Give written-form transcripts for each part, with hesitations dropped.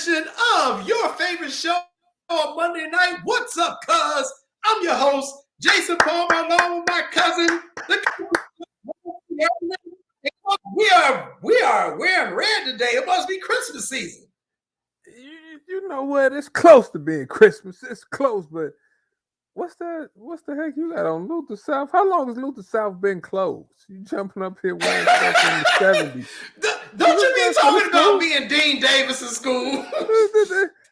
edition of your favorite show on Monday night. What's up, cuz? I'm your host, Jason Palmer, along with my cousin, we're wearing red today. It must be Christmas season. You know what? It's close to being Christmas. It's close, but what's the heck you got on Luther South? How long has Luther South been closed? You jumping up here wearing stuff from the 70s. Don't you be talking about me and Dean Davis in school?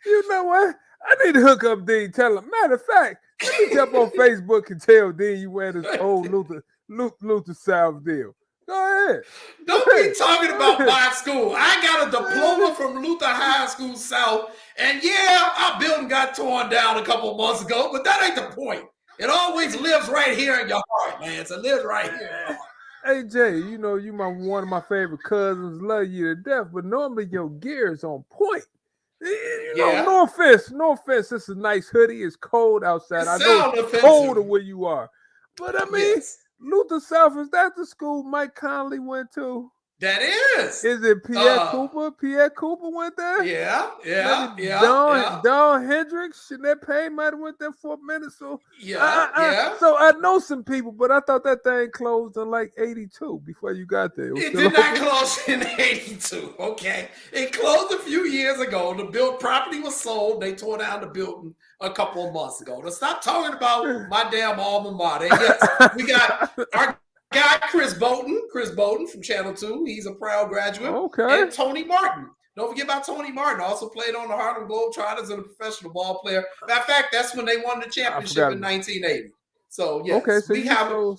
You know what? I need to hook up Dean. Tell him. Matter of fact, let me jump on Facebook and tell Dean you wear this old Luther South deal. Go ahead. Don't be talking about my school. I got a diploma from Luther High School South, and yeah, our building got torn down a couple months ago, but that ain't the point. It always lives right here in your heart, man. It lives right here in your heart. Hey Jay, you know you one of my favorite cousins. Love you to death, but normally your gear is on point. You know, no offense. This is a nice hoodie. It's cold outside. I know it's colder where you are, but I mean. Yes. Luther South, is that the school Mike Conley went to? That is. Is it Pierre Cooper? Pierre Cooper went there? Yeah. Don Hendricks, Jeanette Payne might have went there for a minute. So yeah. So I know some people, but I thought that thing closed in like 82 before you got there. It did not close in 82, okay? It closed a few years ago. The property was sold. They tore down the building a couple of months ago. Now stop talking about my damn alma mater. Yes, we got our guy Chris Bowden from Channel 2. He's a proud graduate. Okay. And Tony Martin. Don't forget about Tony Martin. Also played on the Harlem Globetrotters and a professional ball player. Matter of fact, that's when they won the championship in 1980. So yes, okay. So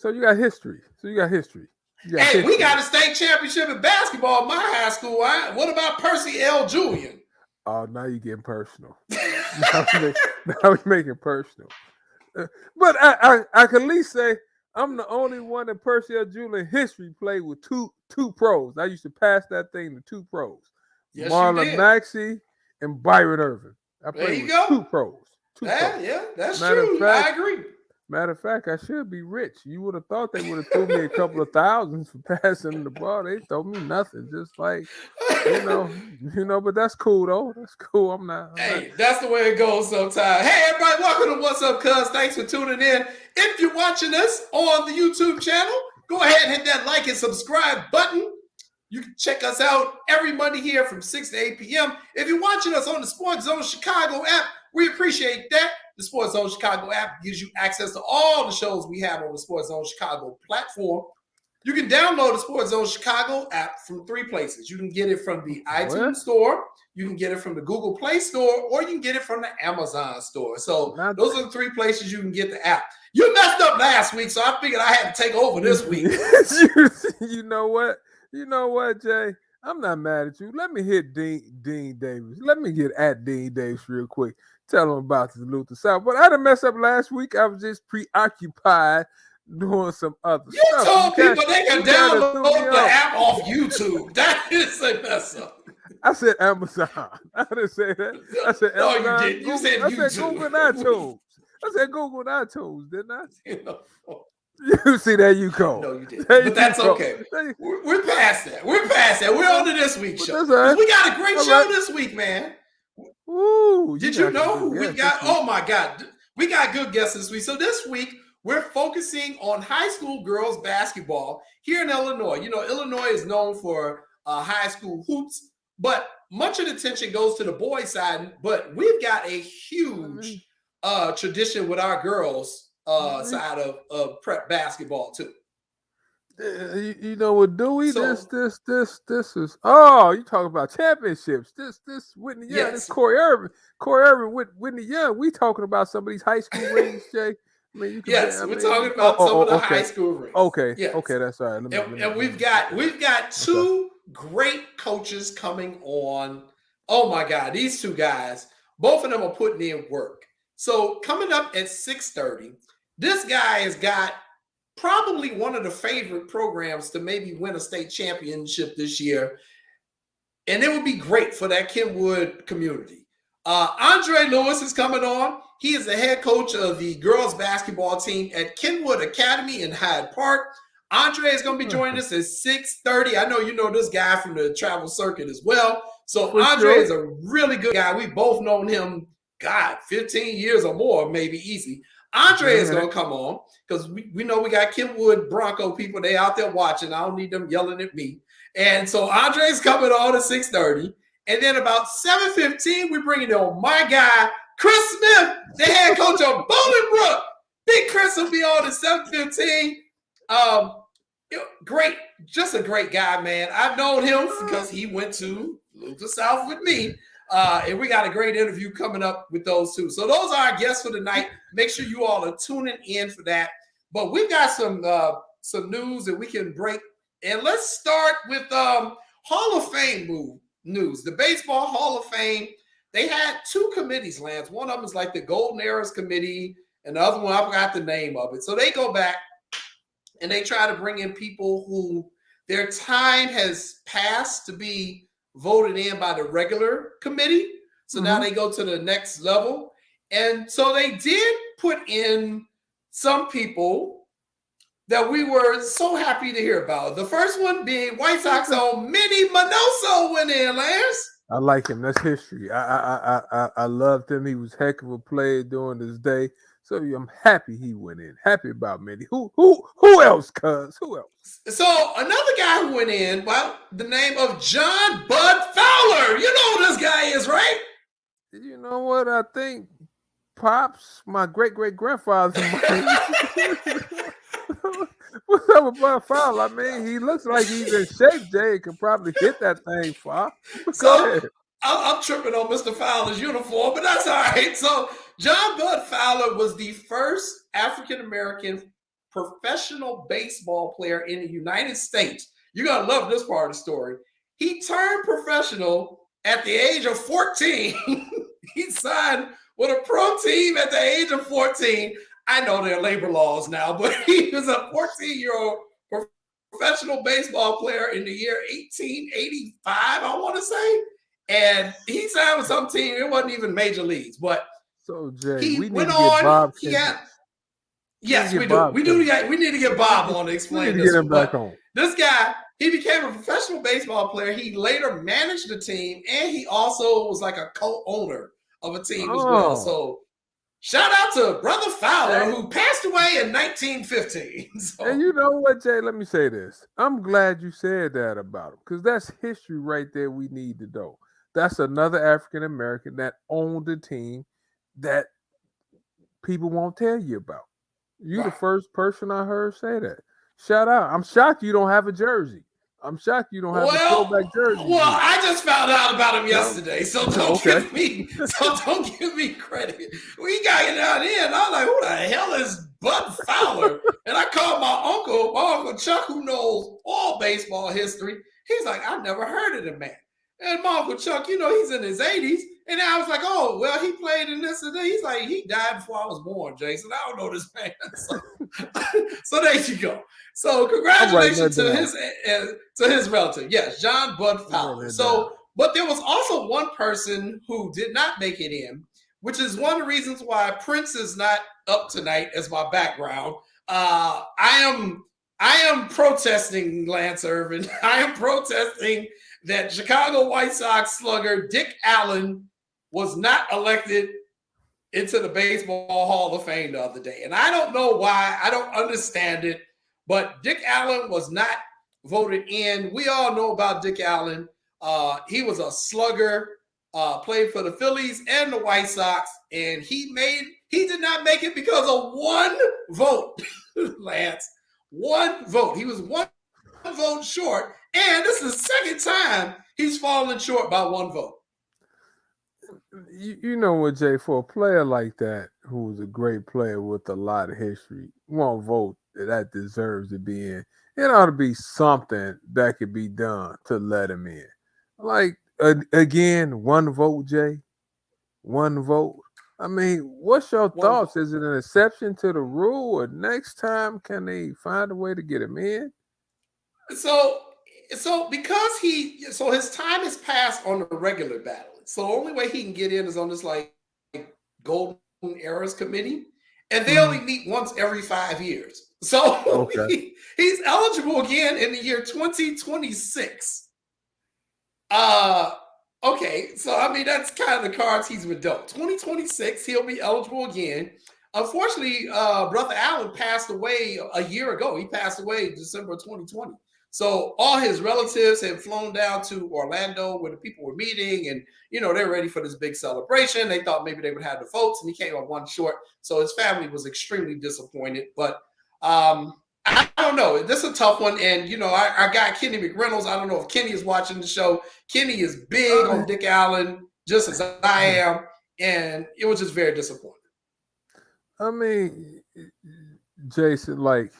you got history. We got a state championship in basketball at my high school. What about Percy L. Julian? Oh, now you're getting personal. now we're making personal. But I can at least say I'm the only one in Percy L. Julian history played with two pros. I used to pass that thing to two pros. Yes, Marlon Maxey and Byron Irvin. I played with two pros. Yeah, that's true. I agree. Matter of fact, I should be rich. You would have thought they would have threw me a couple of thousands for passing the ball. They told me nothing. Just like, you know, but that's cool though. That's cool. That's the way it goes sometimes. Hey, everybody, welcome to What's Up, Cuz. Thanks for tuning in. If you're watching us on the YouTube channel, go ahead and hit that like and subscribe button. You can check us out every Monday here from 6 to 8 p.m. If you're watching us on the Sports Zone Chicago app, we appreciate that. The Sports Zone Chicago app gives you access to all the shows we have on the Sports Zone Chicago platform. You can download the Sports Zone Chicago app from three places. You can get it from the iTunes store, you can get it from the Google Play Store, or you can get it from the Amazon store. So those are the three places you can get the app. You messed up last week, so I figured I had to take over this week. You know what, Jay? I'm not mad at you. Let me hit Dean Davis. Let me get at Dean Davis real quick. Tell him about the Luther South. But I didn't mess up last week. I was just preoccupied doing some other stuff. You told people they can download the app off YouTube. That is a mess up. I said Amazon. I didn't say that. I said Amazon. No, you didn't. You said YouTube. I said Google and iTunes. I said Google and iTunes, didn't I? You see, there you go. No, you didn't. But that's okay. We're past that. We're on to this week's show. Right. We got a great show this week, man. Ooh, Did you know who we got? Oh my God. We got good guests this week. So this week, we're focusing on high school girls basketball here in Illinois. You know, Illinois is known for high school hoops, but much of the attention goes to the boys' side. But we've got a huge tradition with our girls side of prep basketball too. You know what, Dewey? So, this is you talking about championships. This Whitney Young, this Corey Irvin with Whitney Young. We talking about some of these high school rings, Jay. I mean, we're talking about some of the high school rings. Okay, yes. Okay, that's all right. And we've got two great coaches coming on. Oh my God, these two guys, both of them are putting in work. So coming up at 6:30, this guy has got probably one of the favorite programs to maybe win a state championship this year. And it would be great for that Kenwood community. Andre Lewis is coming on. He is the head coach of the girls basketball team at Kenwood Academy in Hyde Park. Andre is going to be joining us at 6:30. I know you know this guy from the travel circuit as well. So Andre is a really good guy. We both known him, 15 years or more, maybe easy. Andre is going to come on because we know we got Kenwood Bronco people. They out there watching. I don't need them yelling at me. And so Andre's coming on at 6:30. And then about 7:15, we're bringing on my guy, Chris Smith, the head coach of Bolingbrook. Big Chris will be on at 7:15. Great, just a great guy, man. I've known him because he went to Luther South with me. And we got a great interview coming up with those two. So those are our guests for tonight. Make sure you all are tuning in for that. But we've got some news that we can break. And let's start with Hall of Fame news. The Baseball Hall of Fame, they had two committees, Lance. One of them is like the Golden Eras Committee, and the other one, I forgot the name of it. So they go back and they try to bring in people who their time has passed to be voted in by the regular committee. So now they go to the next level. And so they did put in some people that we were so happy to hear about. The first one being White Sox own Manny Minoso went in, Lance. I like him. That's history. I loved him. He was heck of a player during his day. So I'm happy he went in. Happy about Manny. Who else, cuz? Who else? So another guy who went in by the name of John Bud Fowler. You know who this guy is, right? You know what? I think Pops, my great-great-grandfather. What's up with Bud Fowler? I mean, he looks like he's in shape, Jay. He could probably hit that thing far. So I'm tripping on Mr. Fowler's uniform, but that's all right. So John Bud Fowler was the first African-American professional baseball player in the United States. You're going to love this part of the story. He turned professional at the age of 14. He signed with a pro team at the age of 14. I know there are labor laws now, but he was a 14-year-old professional baseball player in the year 1885, I want to say. And he signed with some team. It wasn't even major leagues, but so Jay, he we went need to get Bob. Yes, we do. We need to get Bob on to explain this. Get him back on. This guy, he became a professional baseball player. He later managed the team, and he also was like a co-owner of a team as well. So shout out to Brother Fowler, who passed away in 1915. So. And you know what, Jay? Let me say this. I'm glad you said that about him because that's history right there we need to know. That's another African-American that owned a team that people won't tell you about. You're the first person I heard say that. Shout out. I'm shocked you don't have a jersey. I'm shocked you don't have a throwback jersey. Well, I just found out about him yesterday, so don't give me credit. We got it out in. I was like, who the hell is Bud Fowler? And I called my uncle Chuck, who knows all baseball history. He's like, I've never heard of the man. And my uncle Chuck, he's in his 80s. And I was like, oh, well, he played in this and that. He's like, he died before I was born, Jason. I don't know this man. So there you go. So congratulations to his relative. Yes, John Bud Fowler. So, but there was also one person who did not make it in, which is one of the reasons why Prince is not up tonight as my background. I am protesting, Lance Irvin. I am protesting that Chicago White Sox slugger Dick Allen was not elected into the Baseball Hall of Fame the other day. And I don't know why. I don't understand it. But Dick Allen was not voted in. We all know about Dick Allen. He was a slugger, played for the Phillies and the White Sox. And he did not make it because of one vote, Lance. One vote. He was one vote short. And this is the second time he's fallen short by one vote. You know what, Jay? For a player like that, who was a great player with a lot of history, one vote that deserves to be in. It ought to be something that could be done to let him in. Like, again, one vote, Jay. One vote. I mean, what's your thoughts? Is it an exception to the rule, or next time can they find a way to get him in? So because his time has passed on the regular ballot. So the only way he can get in is on this like Golden Eras Committee, and they only meet once every 5 years. So he's eligible again in the year 2026. Okay, so I mean that's kind of the cards he's been dealt. 2026, he'll be eligible again. Unfortunately, Brother Allen passed away a year ago. He passed away December 2020. So all his relatives had flown down to Orlando where the people were meeting, and they're ready for this big celebration. They thought maybe they would have the votes, and he came up one short. So his family was extremely disappointed. But I don't know. This is a tough one. And, our guy, Kenny McReynolds, I don't know if Kenny is watching the show. Kenny is big on Dick Allen, just as I am. And it was just very disappointing. I mean, Jason, like,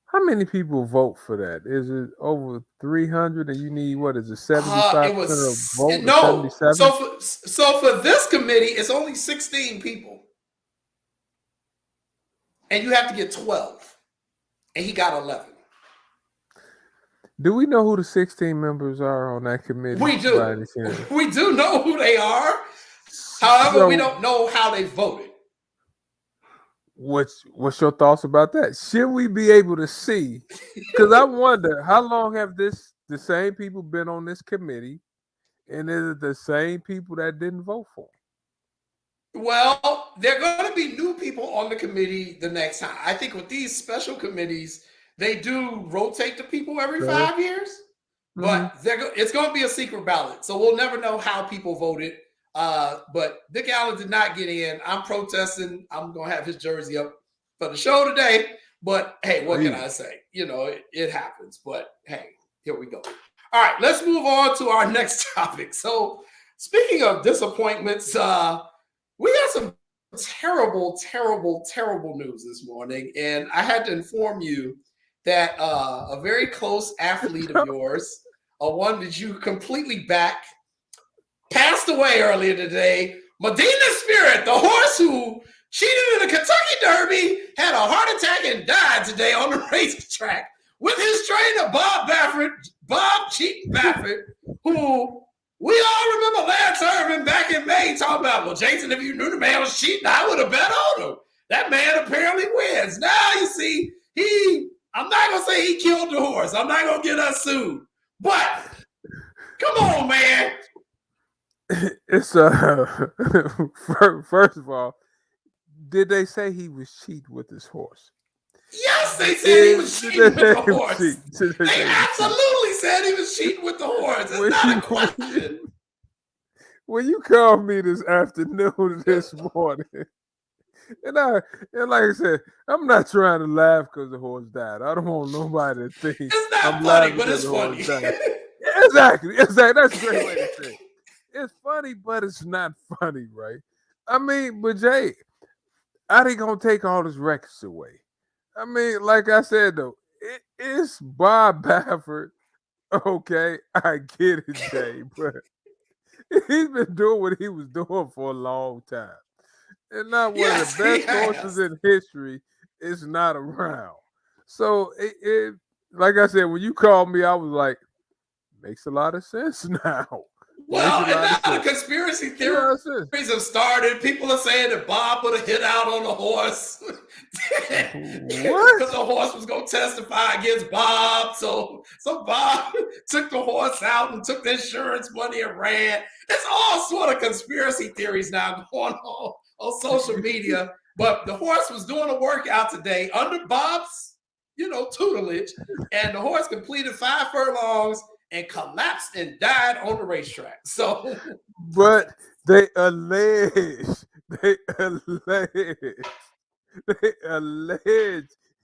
how many people vote for that? Is it over 300 and you need, what is it, 75% of vote? No. So for this committee, it's only 16 people. And you have to get 12. And he got 11. Do we know who the 16 members are on that committee? We do. We do know who they are. However, we don't know how they voted. What's your thoughts about that? Should we be able to see? Because I wonder, how long have the same people been on this committee, and is it the same people that didn't vote for them? Well, there are going to be new people on the committee the next time. I think with these special committees, they do rotate the people every 5 years, but it's going to be a secret ballot. So we'll never know how people voted. But Dick Allen did not get in. I'm protesting. I'm going to have his jersey up for the show today. But, hey, what can I say? It happens. But, hey, here we go. All right, let's move on to our next topic. So speaking of disappointments, we got some terrible, terrible, terrible news this morning. And I had to inform you that a very close athlete of yours, one that you completely back, passed away earlier today. Medina Spirit, the horse who cheated in the Kentucky Derby, had a heart attack and died today on the racetrack with his trainer, Bob Cheating Baffert, who we all remember Lance Irvin back in May talking about, well, Jason, if you knew the man was cheating, I would have bet on him. That man apparently wins. Now, you see, I'm not going to say he killed the horse. I'm not going to get us sued. But, come on, man. It's first of all, did they say he was cheating with his horse? Yes, they said he was cheating with the horse. They absolutely said he was cheating with the horse. It's not a question. When you called me this afternoon, this morning, and like I said, I'm not trying to laugh because the horse died. I don't want nobody to think it's not I'm funny, but it's funny. Exactly. That's a great way to say it. It's funny, but it's not funny, right? I mean, but Jay, how they gonna take all his records away? I mean, like I said though, it's Bob Baffert. Okay, I get it, Jay, but he's been doing what he was doing for a long time. And not one of the best horses in history is not around. So it like I said, when you called me, I was like, makes a lot of sense now. Well, and now the conspiracy theories have started. People are saying that Bob would have hit out on the horse. Because the horse was going to testify against Bob. So Bob took the horse out and took the insurance money and ran. It's all sort of conspiracy theories now going on social media. But the horse was doing a workout today under Bob's, tutelage. And the horse completed 5 furlongs and collapsed and died on the racetrack. So, but they allege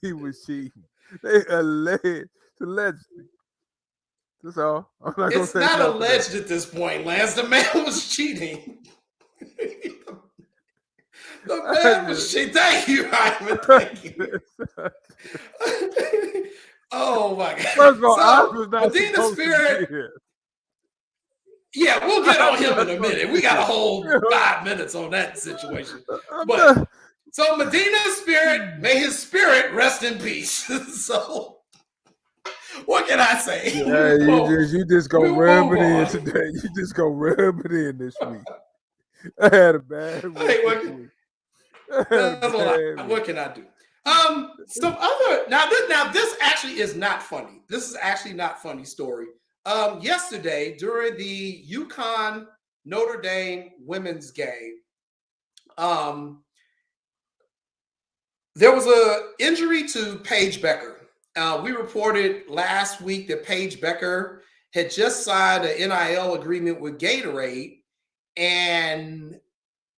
he was cheating. They allege. That's all. I'm not it's not alleged at this point, Lance. The man was cheating. The man was cheating. Thank you, Ivan. Thank you. Oh my God! First of all, I was not Medina Spirit. Yeah, we'll get on him in a minute. We got a whole 5 minutes on that situation. But so Medina Spirit, may his spirit rest in peace. So what can I say? Yeah, you just go rub it in today. You just go rub it in this week. I had a bad week. Hey, what can I do? Some other now this actually is not funny. This is actually not funny story. yesterday during the UConn Notre Dame women's game. There was an injury to Paige Becker. We reported last week that Paige Becker had just signed an NIL agreement with Gatorade, and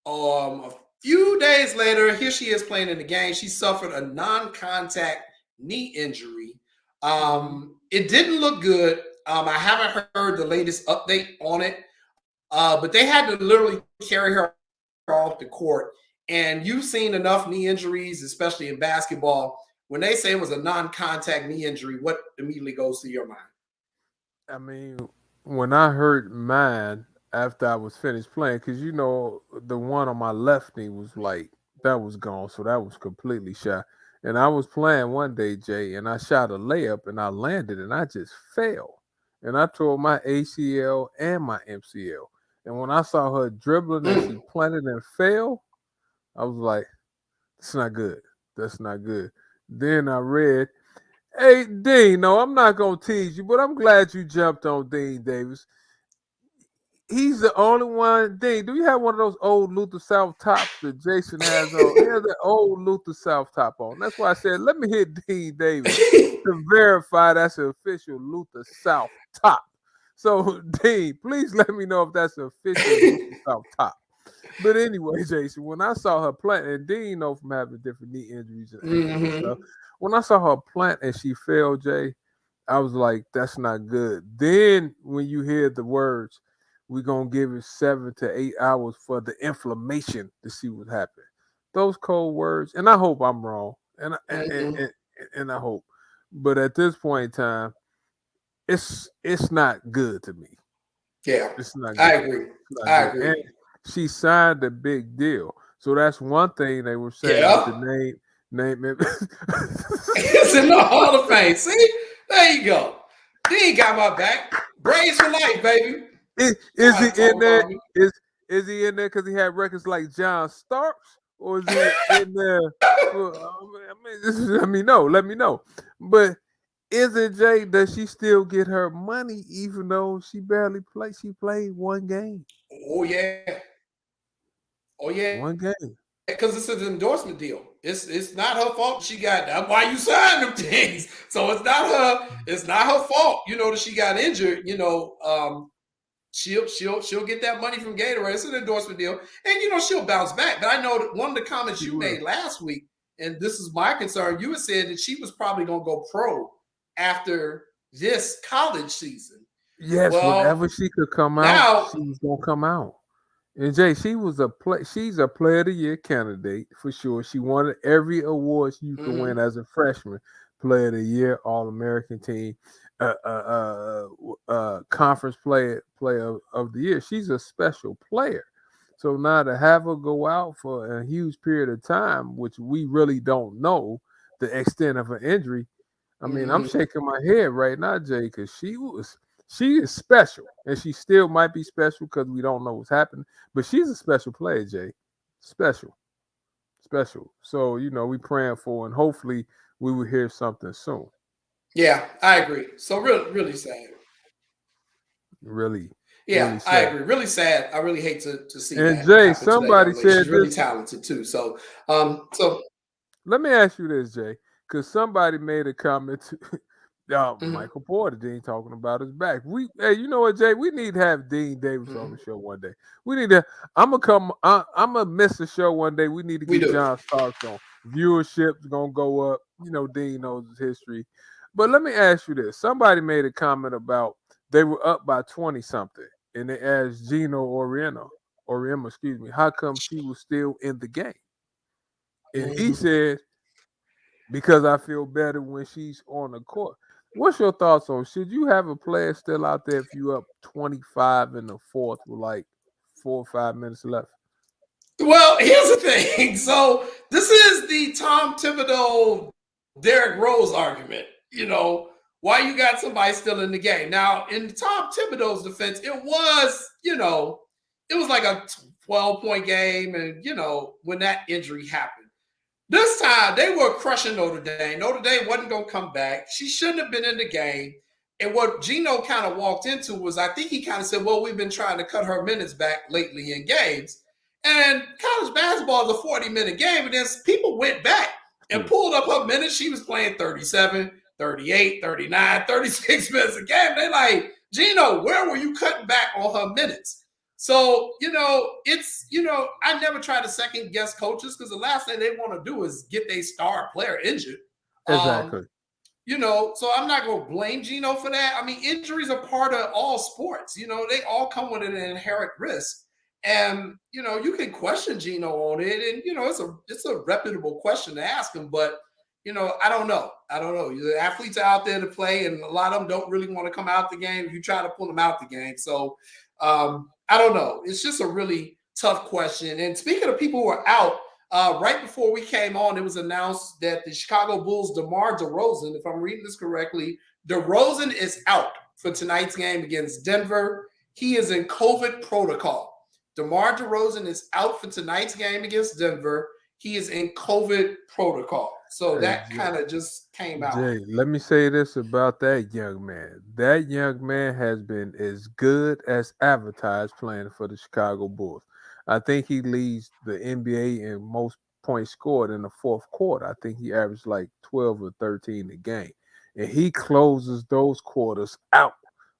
a few days later, here she is playing in the game. She suffered a non-contact knee injury. It didn't look good. I haven't heard the latest update on it, but they had to literally carry her off the court. And you've seen enough knee injuries, especially in basketball. When they say it was a non-contact knee injury, what immediately goes through your mind? I mean, when I hurt mine after I was finished playing, because the one on my left knee was like that was gone, so that was completely shot. And I was playing one day, Jay, and I shot a layup and I landed and I just fell. And I tore my ACL and my MCL. And when I saw her dribbling and she planted and fell, I was like, that's not good. That's not good. Then I read, hey, Dean, no, I'm not going to tease you, but I'm glad you jumped on Dean Davis. He's the only one. Dean, do you have one of those old Luther South tops that Jason has on? He has that old Luther South top on. That's why I said, let me hit Dean Davis to verify that's an official Luther South top. So, Dean, please let me know if that's an official Luther South top. But anyway, Jason, when I saw her plant, and Dean know from having different knee injuries and stuff, when I saw her plant and she fell, Jay, I was like, that's not good. Then when you hear the words, we're going to give it 7 to 8 hours for the inflammation to see what happens. Those cold words, and I hope I'm wrong, and I hope. But at this point in time, it's not good to me. Yeah, it's not good. I agree. I agree. And she signed a big deal. So that's one thing they were saying with the name it. It's in the Hall of Fame. See? There you go. He ain't got my back. Braves for life, baby. Is he in there? Is he in there because he had records like John Starks? Or is he in there? Let me know. But is it, Jay, does she still get her money even though she barely played? She played one game. Oh, yeah. One game. Because it's an endorsement deal. It's not her fault she got that. Why you signed them things? So it's not her fault, that she got injured. She'll get that money from Gatorade. It's an endorsement deal. And she'll bounce back. But I know that one of the comments you made last week, and this is my concern, you had said that she was probably gonna go pro after this college season. Yes, whenever she could come out, she was gonna come out. And Jay, she's a player of the year candidate for sure. She won every award you could win as a freshman. Player of the year, All-American team, conference player of the year. She's a special player. So now to have her go out for a huge period of time, which we really don't know the extent of her injury. I mean, I'm shaking my head right now, Jay, because she is special, and she still might be special because we don't know what's happening. But she's a special player, Jay. Special. So, we praying for her, and hopefully we will hear something soon. Yeah, I agree. So really sad. Really. Yeah, really I agree. Really sad. I really hate to see and that. And Jay, somebody said she's really talented too. So let me ask you this, Jay, because somebody made a comment Michael Porter, Dean talking about his back. Hey, you know what, Jay? We need to have Dean Davis on the show one day. We need to. I'm gonna miss the show one day. We need to get John Starks on. Viewership's gonna go up. Dean knows his history. But let me ask you this: somebody made a comment about they were up by 20 something, and they asked Gino Oriema, how come she was still in the game? And he said, because I feel better when she's on the court. What's your thoughts on, should you have a player still out there if you up 25 in the fourth with like 4 or 5 minutes left? Well, here's the thing. So this is the Tom Thibodeau, Derrick Rose argument. Why you got somebody still in the game. Now, in Tom Thibodeau's defense, it was, it was like a 12-point game. And, when that injury happened. This time, they were crushing Notre Dame. Notre Dame wasn't going to come back. She shouldn't have been in the game. And what Gino kind of walked into was, I think he kind of said, well, we've been trying to cut her minutes back lately in games. And college basketball is a 40-minute game. And then people went back and pulled up her minutes. She was playing 37, 38, 39, 36 minutes a game. They're like, Gino, where were you cutting back on her minutes? So, I never try to second guess coaches because the last thing they want to do is get their star player injured. Exactly. So I'm not going to blame Gino for that. I mean, injuries are part of all sports. They all come with an inherent risk. And, you can question Gino on it. And, it's a reputable question to ask him. But, I don't know. The athletes are out there to play, and a lot of them don't really want to come out the game if you try to pull them out the game. So I don't know. It's just a really tough question. And speaking of people who are out, right before we came on, it was announced that the Chicago Bulls' DeMar DeRozan, if I'm reading this correctly, DeRozan is out for tonight's game against Denver. He is in COVID protocol. DeMar DeRozan is out for tonight's game against Denver. He is in COVID protocol. So that kind of just came out. Jay, let me say this about that young man. That young man has been as good as advertised playing for the Chicago Bulls. I think he leads the NBA in most points scored in the fourth quarter. I think he averaged like 12 or 13 a game. And he closes those quarters out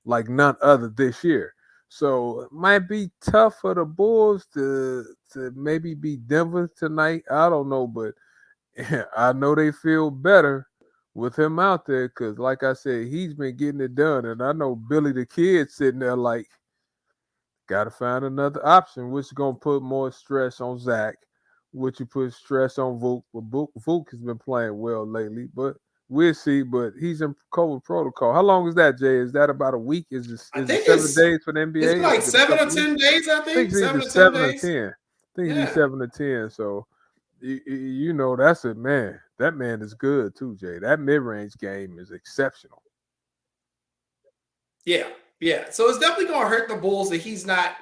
like none other this year. So it might be tough for the Bulls to maybe beat Denver tonight. I don't know, but I know they feel better with him out there because, like I said, he's been getting it done. And I know Billy the Kid sitting there like, got to find another option, which is going to put more stress on Zach, which you put stress on Vuk. But Vuk has been playing well lately, but we'll see. But he's in COVID protocol. How long is that, Jay? Is that about a week? Is it 7 days for the NBA? It's like 7 or 10 days, I think. 7 or 10 days. I think it's 7 or 10. So, that's it, man. That man is good too, Jay. That mid-range game is exceptional. Yeah. So it's definitely going to hurt the Bulls that he's not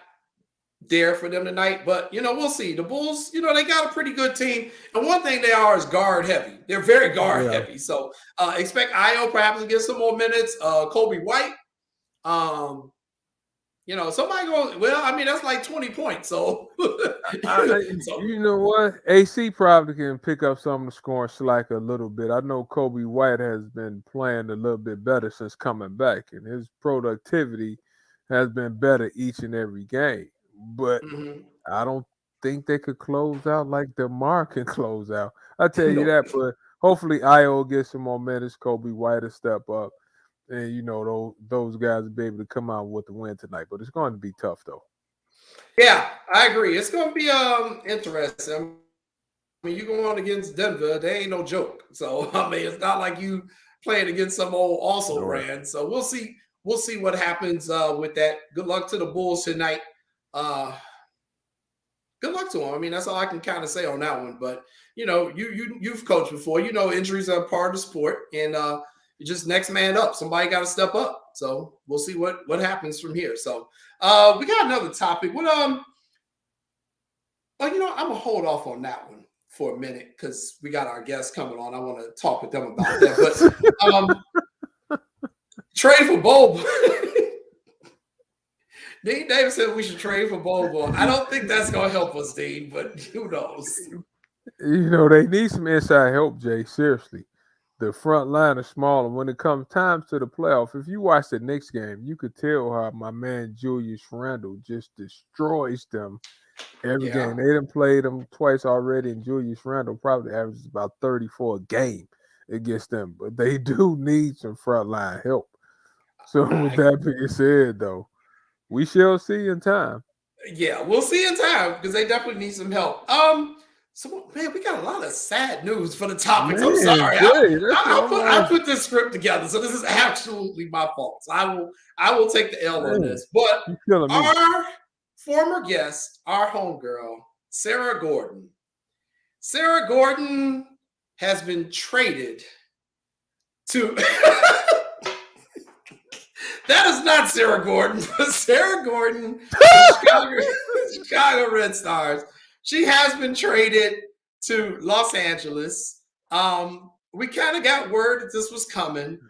there for them tonight. But, we'll see. The Bulls, they got a pretty good team. And one thing they are is guard heavy. They're very guard heavy. So expect Io perhaps to get some more minutes. Kobe White. Somebody goes, that's like 20 points. So, you know what? AC probably can pick up some of the scoring slack a little bit. I know Kobe White has been playing a little bit better since coming back, and his productivity has been better each and every game. But I don't think they could close out like DeMar can close out. I tell you that, but hopefully Io gets some more minutes. Kobe White will step up. And, those guys will be able to come out with the win tonight. But it's going to be tough, though. Yeah, I agree. It's going to be interesting. I mean, you go on against Denver, they ain't no joke. So, it's not like you playing against some old also-ran. So, we'll see what happens with that. Good luck to the Bulls tonight. Good luck to them. I mean, that's all I can kind of say on that one. But, you've coached before. Injuries are part of the sport. And, just next man up. Somebody got to step up. So we'll see what happens from here. So we got another topic. I'm gonna hold off on that one for a minute because we got our guests coming on. I want to talk with them about that. But trade for Bobo. Dean Davis said we should trade for Bobo. I don't think that's gonna help us, Dean, but who knows? They need some inside help, Jay. Seriously. The front line is small, and when it comes time to the playoff, if you watch the Knicks game, you could tell how my man Julius Randle just destroys them every game. They done played them twice already, and Julius Randle probably averages about 34 a game against them. But they do need some front line help. So with that being said, though, we shall see in time. Yeah, we'll see in time because they definitely need some help. So, man, we got a lot of sad news for the topics. I'm sorry. I put this script together, so this is absolutely my fault. So I will take the L on this. But our former guest, our homegirl, Sarah Gordon. Sarah Gordon has been traded to that is not Sarah Gordon, but Sarah Gordon, Chicago Red Stars. She has been traded to Los Angeles. We kind of got word that this was coming.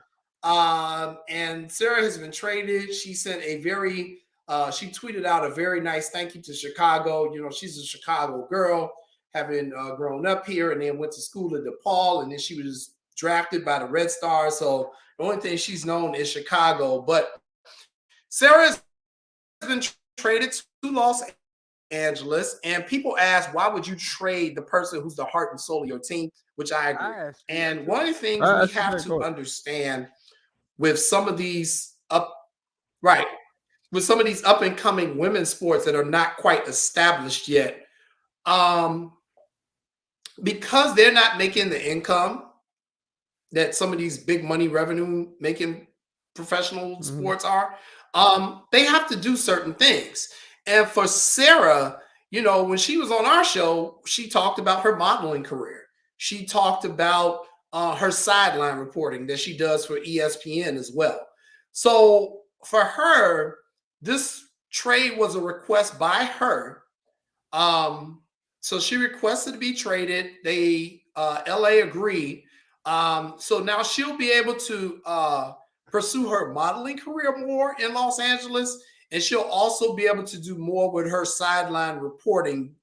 And Sarah has been traded. She sent she tweeted out a very nice thank you to Chicago. You know, she's a Chicago girl, having grown up here and then went to school at DePaul, and then she was drafted by the Red Stars. So the only thing she's known is Chicago. But Sarah's been traded to Los Angeles, and people ask, why would you trade the person who's the heart and soul of your team? Which I agree. And one of the things we have to understand with some of these up and coming women's sports that are not quite established yet, because they're not making the income that some of these big money revenue making professional sports are, they have to do certain things. And for Sarah, you know, when she was on our show, she talked about her modeling career. She talked about her sideline reporting that she does for ESPN as well. So for her, this trade was a request by her. So she requested to be traded. LA agreed. So now she'll be able to pursue her modeling career more in Los Angeles, and she'll also be able to do more with her sideline reporting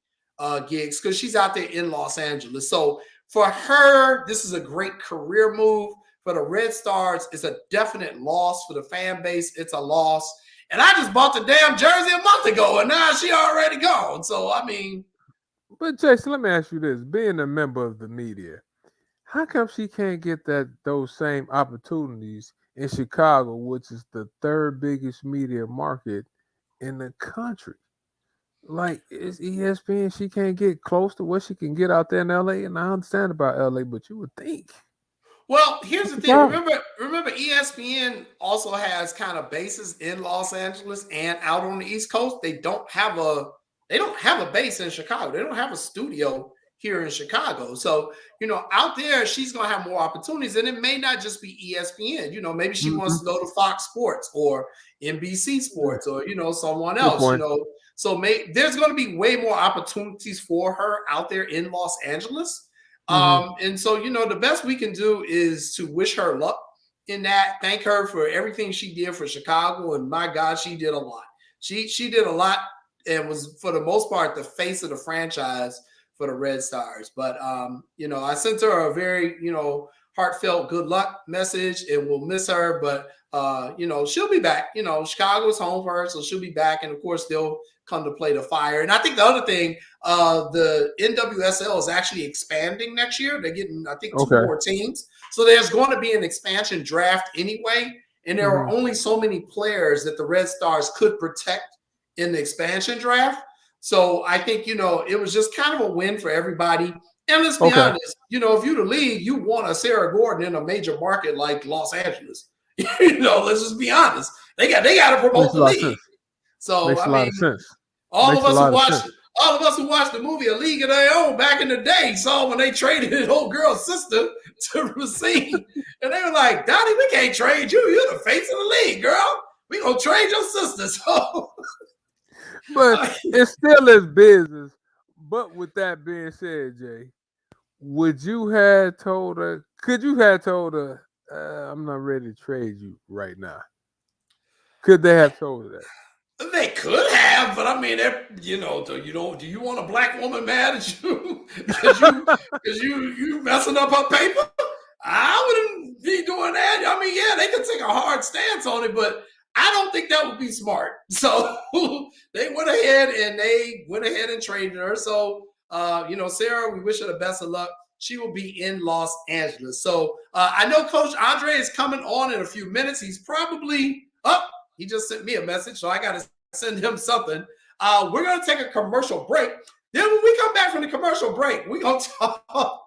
gigs because she's out there in Los Angeles. So for her, this is a great career move. For the Red Stars, it's a definite loss. For the fan base, it's a loss. And I just bought the damn jersey a month ago, and now she already gone. So, I mean. But, Jason, let me ask you this. Being a member of the media, how come she can't get those same opportunities in Chicago, which is the third biggest media market in the country? Like, it's ESPN, she can't get close to what she can get out there in LA. And I understand about LA, but you would think. Well, here's the thing. Remember, ESPN also has kind of bases in Los Angeles and out on the East Coast. They don't have a base in Chicago. They don't have a studio here in Chicago. So, you know, out there, she's going to have more opportunities. And it may not just be ESPN. You know, maybe she wants to go to Fox Sports or NBC Sports or, you know, someone else, you know. So there's going to be way more opportunities for her out there in Los Angeles. And so, you know, the best we can do is to wish her luck in that. Thank her for everything she did for Chicago. And my God, she did a lot. She did a lot and was, for the most part, the face of the franchise for the Red Stars. But, you know, I sent her a very, you know, heartfelt good luck message, and we'll miss her. But, you know, she'll be back. You know, Chicago's home for her, so she'll be back. And, of course, they'll come to play the Fire. And I think the other thing, the NWSL is actually expanding next year. They're getting, I think, 2 more teams. So there's going to be an expansion draft anyway. And there are only so many players that the Red Stars could protect in the expansion draft. So I think, you know, it was just kind of a win for everybody. And let's be honest, you know, if you're the league, you want a Sarah Gordon in a major market like Los Angeles. You know, let's just be honest. They got to promote the league. So makes a lot of sense. All of us who watched the movie A League of Their Own back in the day saw when they traded his old girl's sister to Racine. And they were like, Donnie, we can't trade you. You're the face of the league, girl. We gonna trade your sister. So but it still is business. But with that being said, Jay, could you have told her, I'm not ready to trade you right now? Could they have told her that? They could have, but I mean, you know, do you want a black woman mad at you because you messing up her paper? I wouldn't be doing that. I mean, yeah, they could take a hard stance on it, but I don't think that would be smart. So they went ahead and traded her. So, you know, Sarah, we wish her the best of luck. She will be in Los Angeles. So I know Coach Andre is coming on in a few minutes. He's probably up. He just sent me a message, so I got to send him something. We're going to take a commercial break. Then when we come back from the commercial break, we're going to talk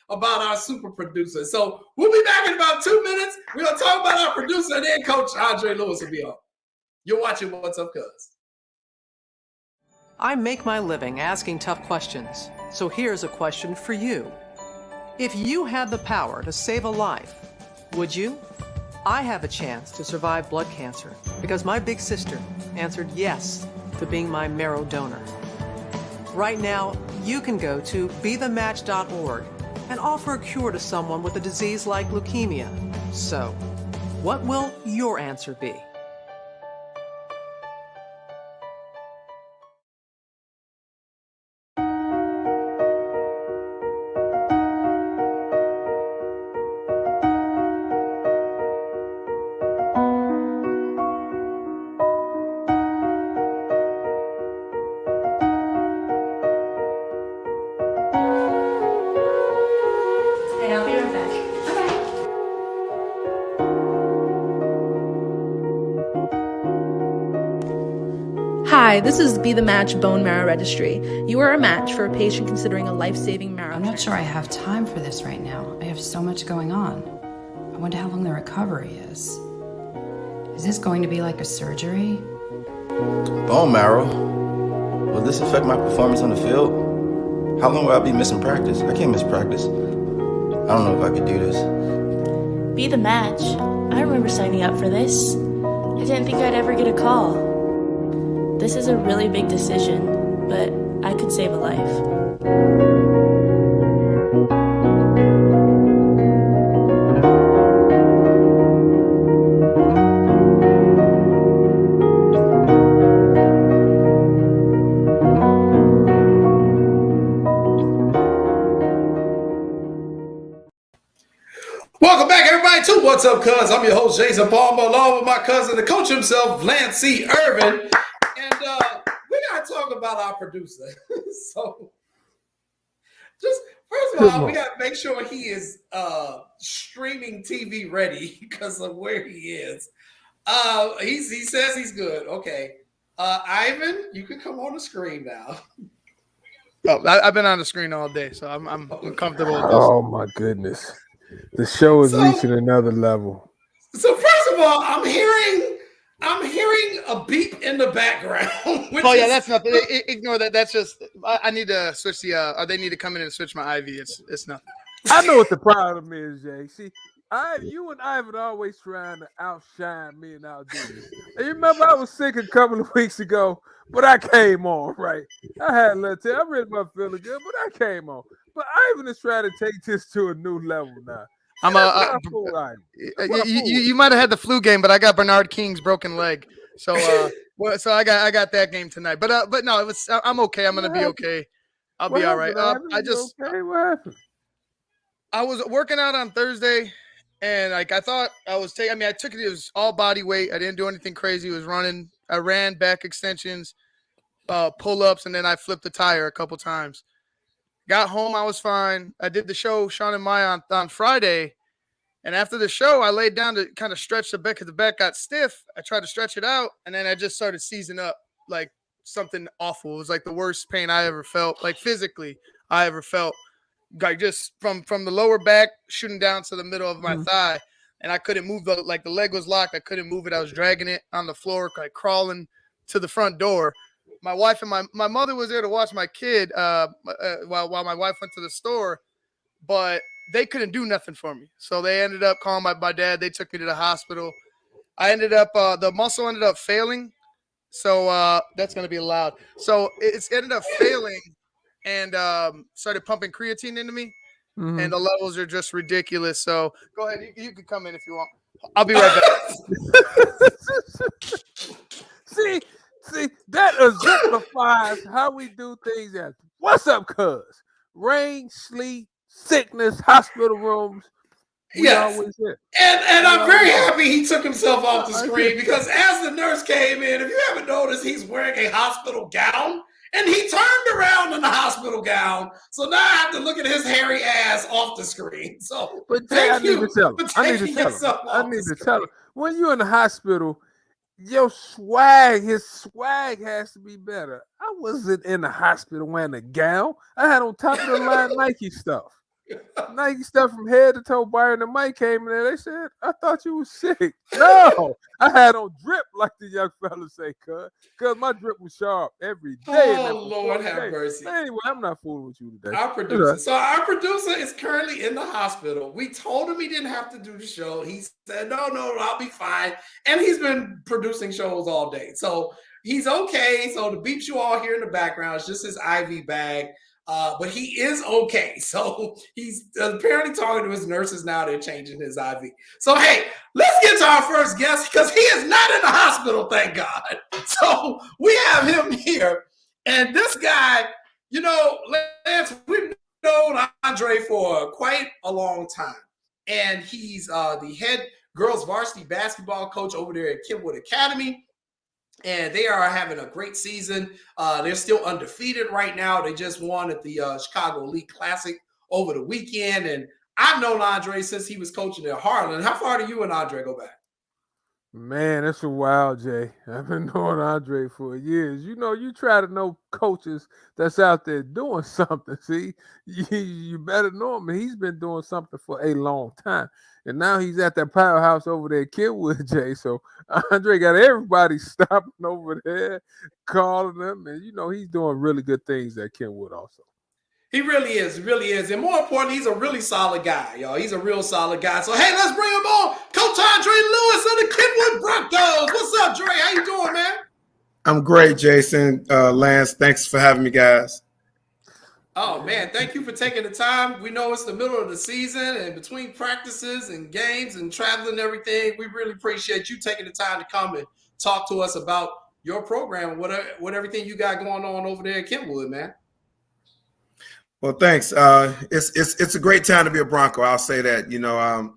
about our super producer. So we'll be back in about 2 minutes. We're going to talk about our producer, and then Coach Andre Lewis will be on. You're watching What's Up, Cuz. I make my living asking tough questions. So here's a question for you. If you had the power to save a life, would you? I have a chance to survive blood cancer because my big sister answered yes to being my marrow donor. Right now, you can go to bethematch.org and offer a cure to someone with a disease like leukemia. So, What will your answer be? And I'll be right back. Okay. Hi, this is Be the Match Bone Marrow Registry. You are a match for a patient considering a life-saving marrow. I'm not sure I have time for this right now. I have so much going on. I wonder how long the recovery is. Is this going to be like a surgery? Bone marrow? Will this affect my performance on the field? How long will I be missing practice? I can't miss practice. I don't know if I could do this. Be the Match. I remember signing up for this. I didn't think I'd ever get a call. This is a really big decision, but I could save a life. Welcome back, everybody, to What's Up, Cuz. I'm your host, Jason Palmer, along with my cousin, the coach himself, Lance C. Irvin. And we got to talk about our producer. So, just first of all, we got to make sure he is streaming TV ready because of where he is. He says he's good. Okay. Ivan, you can come on the screen now. Oh, I've been on the screen all day, so I'm comfortable with this. Oh my goodness. The show is reaching another level. So first of all, I'm hearing a beep in the background. Oh yeah, that's nothing. Ignore that. That's just I need to switch the. Or they need to come in and switch my IV. It's nothing. I know what the problem is, Jay. See, you and Ivan are always trying to outshine me and outdo me. And you remember I was sick a couple of weeks ago, but I came on, right? I had a little I really wasn't feeling good, but I came on. But Ivan is trying to take this to a new level now. You might have had the flu game, but I got Bernard King's broken leg, so so I got that game tonight. But no, I'm okay. I'm gonna be okay. I'll be all right. Okay, what happened? I was working out on Thursday, and I thought I was taking. I mean, I took it. It was all body weight. I didn't do anything crazy. I was running. I ran back extensions, pull-ups, and then I flipped the tire a couple times. Got home, I was fine. I did the show, Sean and Maya, on Friday. And after the show, I laid down to kind of stretch the back because the back got stiff. I tried to stretch it out, and then I just started seizing up like something awful. It was like the worst pain I ever felt, like physically I ever felt. Like just from the lower back shooting down to the middle of my thigh. And I couldn't move the leg was locked. I couldn't move it. I was dragging it on the floor, like crawling to the front door. My wife and my mother was there to watch my kid while my wife went to the store, but they couldn't do nothing for me. So they ended up calling my dad. They took me to the hospital. I ended up the muscle ended up failing. So that's going to be loud. So it's ended up failing and started pumping creatine into me. Mm-hmm. And the levels are just ridiculous. So go ahead. You can come in if you want. I'll be right back. See, that exemplifies how we do things at What's Up, Cuz? Rain, sleet, sickness, hospital rooms. Yes. And I'm very happy he took himself off the screen because as the nurse came in, if you haven't noticed, he's wearing a hospital gown and he turned around in the hospital gown. So now I have to look at his hairy ass off the screen. So but I need to tell him. When you're in the hospital, his swag has to be better. I wasn't in the hospital wearing a gown. I had on top of the line Nike stuff. Nike stuff from head to toe. Byron and Mike came in there. They said, I thought you was sick. No, I had on drip, like the young fellas say, cuz my drip was sharp every day. Oh, Lord have mercy. Anyway, I'm not fooling with you today. Our producer. So our producer is currently in the hospital. We told him he didn't have to do the show. He said, no, I'll be fine. And he's been producing shows all day. So he's okay. So the beeps you all hear in the background is just his IV bag. But he is okay. So he's apparently talking to his nurses now. They're changing his IV. So, hey, let's get to our first guest because he is not in the hospital, thank God. So we have him here. And this guy, you know, Lance, we've known Andre for quite a long time. And he's the head girls varsity basketball coach over there at Kenwood Academy. And they are having a great season. They're still undefeated right now. They just won at the Chicago Elite Classic over the weekend. And I've known Andre since he was coaching at Harlan. How far do you and Andre go back? Man, that's a while, Jay. I've been knowing Andre for years. You know, you try to know coaches that's out there doing something. See, you better know him. He's been doing something for a long time. And now he's at that powerhouse over there at Kenwood, Jay. So Andre got everybody stopping over there, calling them. And, you know, he's doing really good things at Kenwood also. He really is. And more importantly, he's a really solid guy, y'all. He's a real solid guy. So, hey, let's bring him on. Coach Andre Lewis of the Kenwood Broncos. What's up, Dre? How you doing, man? I'm great, Jason. Lance, thanks for having me, guys. Oh, man, thank you for taking the time. We know it's the middle of the season and between practices and games and traveling and everything. We really appreciate you taking the time to come and talk to us about your program, what everything you got going on over there at Kenwood, man. Well, thanks. It's a great time to be a Bronco. I'll say that. You know,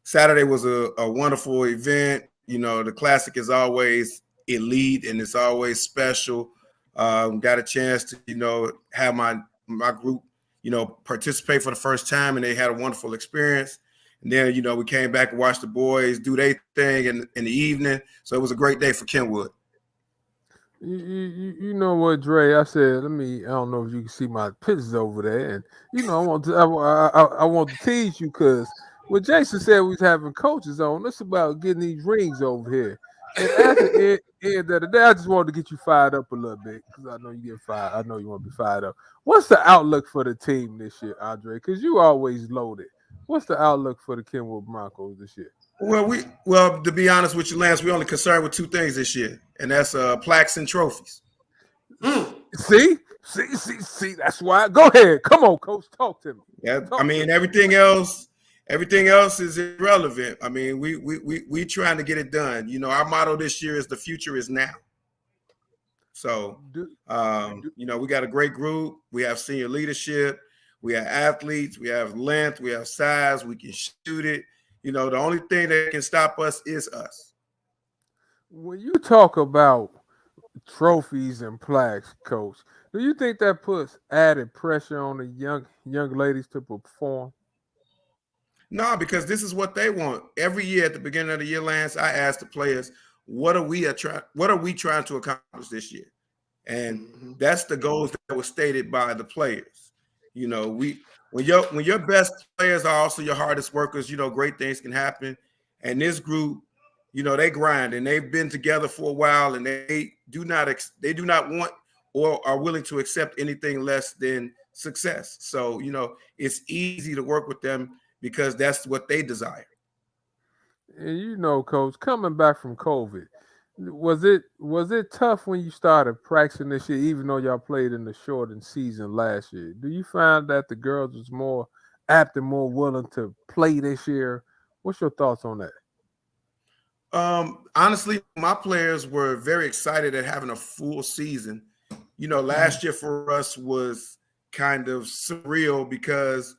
Saturday was a wonderful event. You know, the Classic is always elite and it's always special. Got a chance to, you know, have my group, you know, participate for the first time, and they had a wonderful experience. And then, you know, we came back and watched the boys do their thing in the evening. So it was a great day for Kenwood. You know what, Dre? I said, I don't know if you can see my pictures over there, and you know, I want to tease you because what Jason said we was having coaches on. It's about getting these rings over here. And at the end of the day, I just wanted to get you fired up a little bit because I know you get fired. I know you want to be fired up. What's the outlook for the team this year, Andre? Because you always loaded. What's the outlook for the Kenwood Broncos this year? Well, to be honest with you, Lance, we're only concerned with two things this year, and that's plaques and trophies. See, that's why. Go ahead. Come on, Coach. Talk to me. Yeah, I mean, everything else is irrelevant. I mean, we trying to get it done. You know, our motto this year is the future is now. So, you know, we got a great group. We have senior leadership. We have athletes. We have length. We have size. We can shoot it. You know, the only thing that can stop us is us. When you talk about trophies and plaques, Coach, do you think that puts added pressure on the young ladies to perform? No, because this is what they want. Every year at the beginning of the year, Lance, I ask the players, what are we trying to accomplish this year? And that's the goals that were stated by the players. You know, when your best players are also your hardest workers, you know, great things can happen. And this group, you know, they grind and they've been together for a while, and they do not want or are willing to accept anything less than success. So, you know, it's easy to work with them because that's what they desire. And you know, Coach, coming back from COVID, was it tough when you started practicing this year, even though y'all played in the shortened season last year? Do you find that the girls was more apt and more willing to play this year? What's your thoughts on that? Honestly, my players were very excited at having a full season. You know, last year for us was kind of surreal because,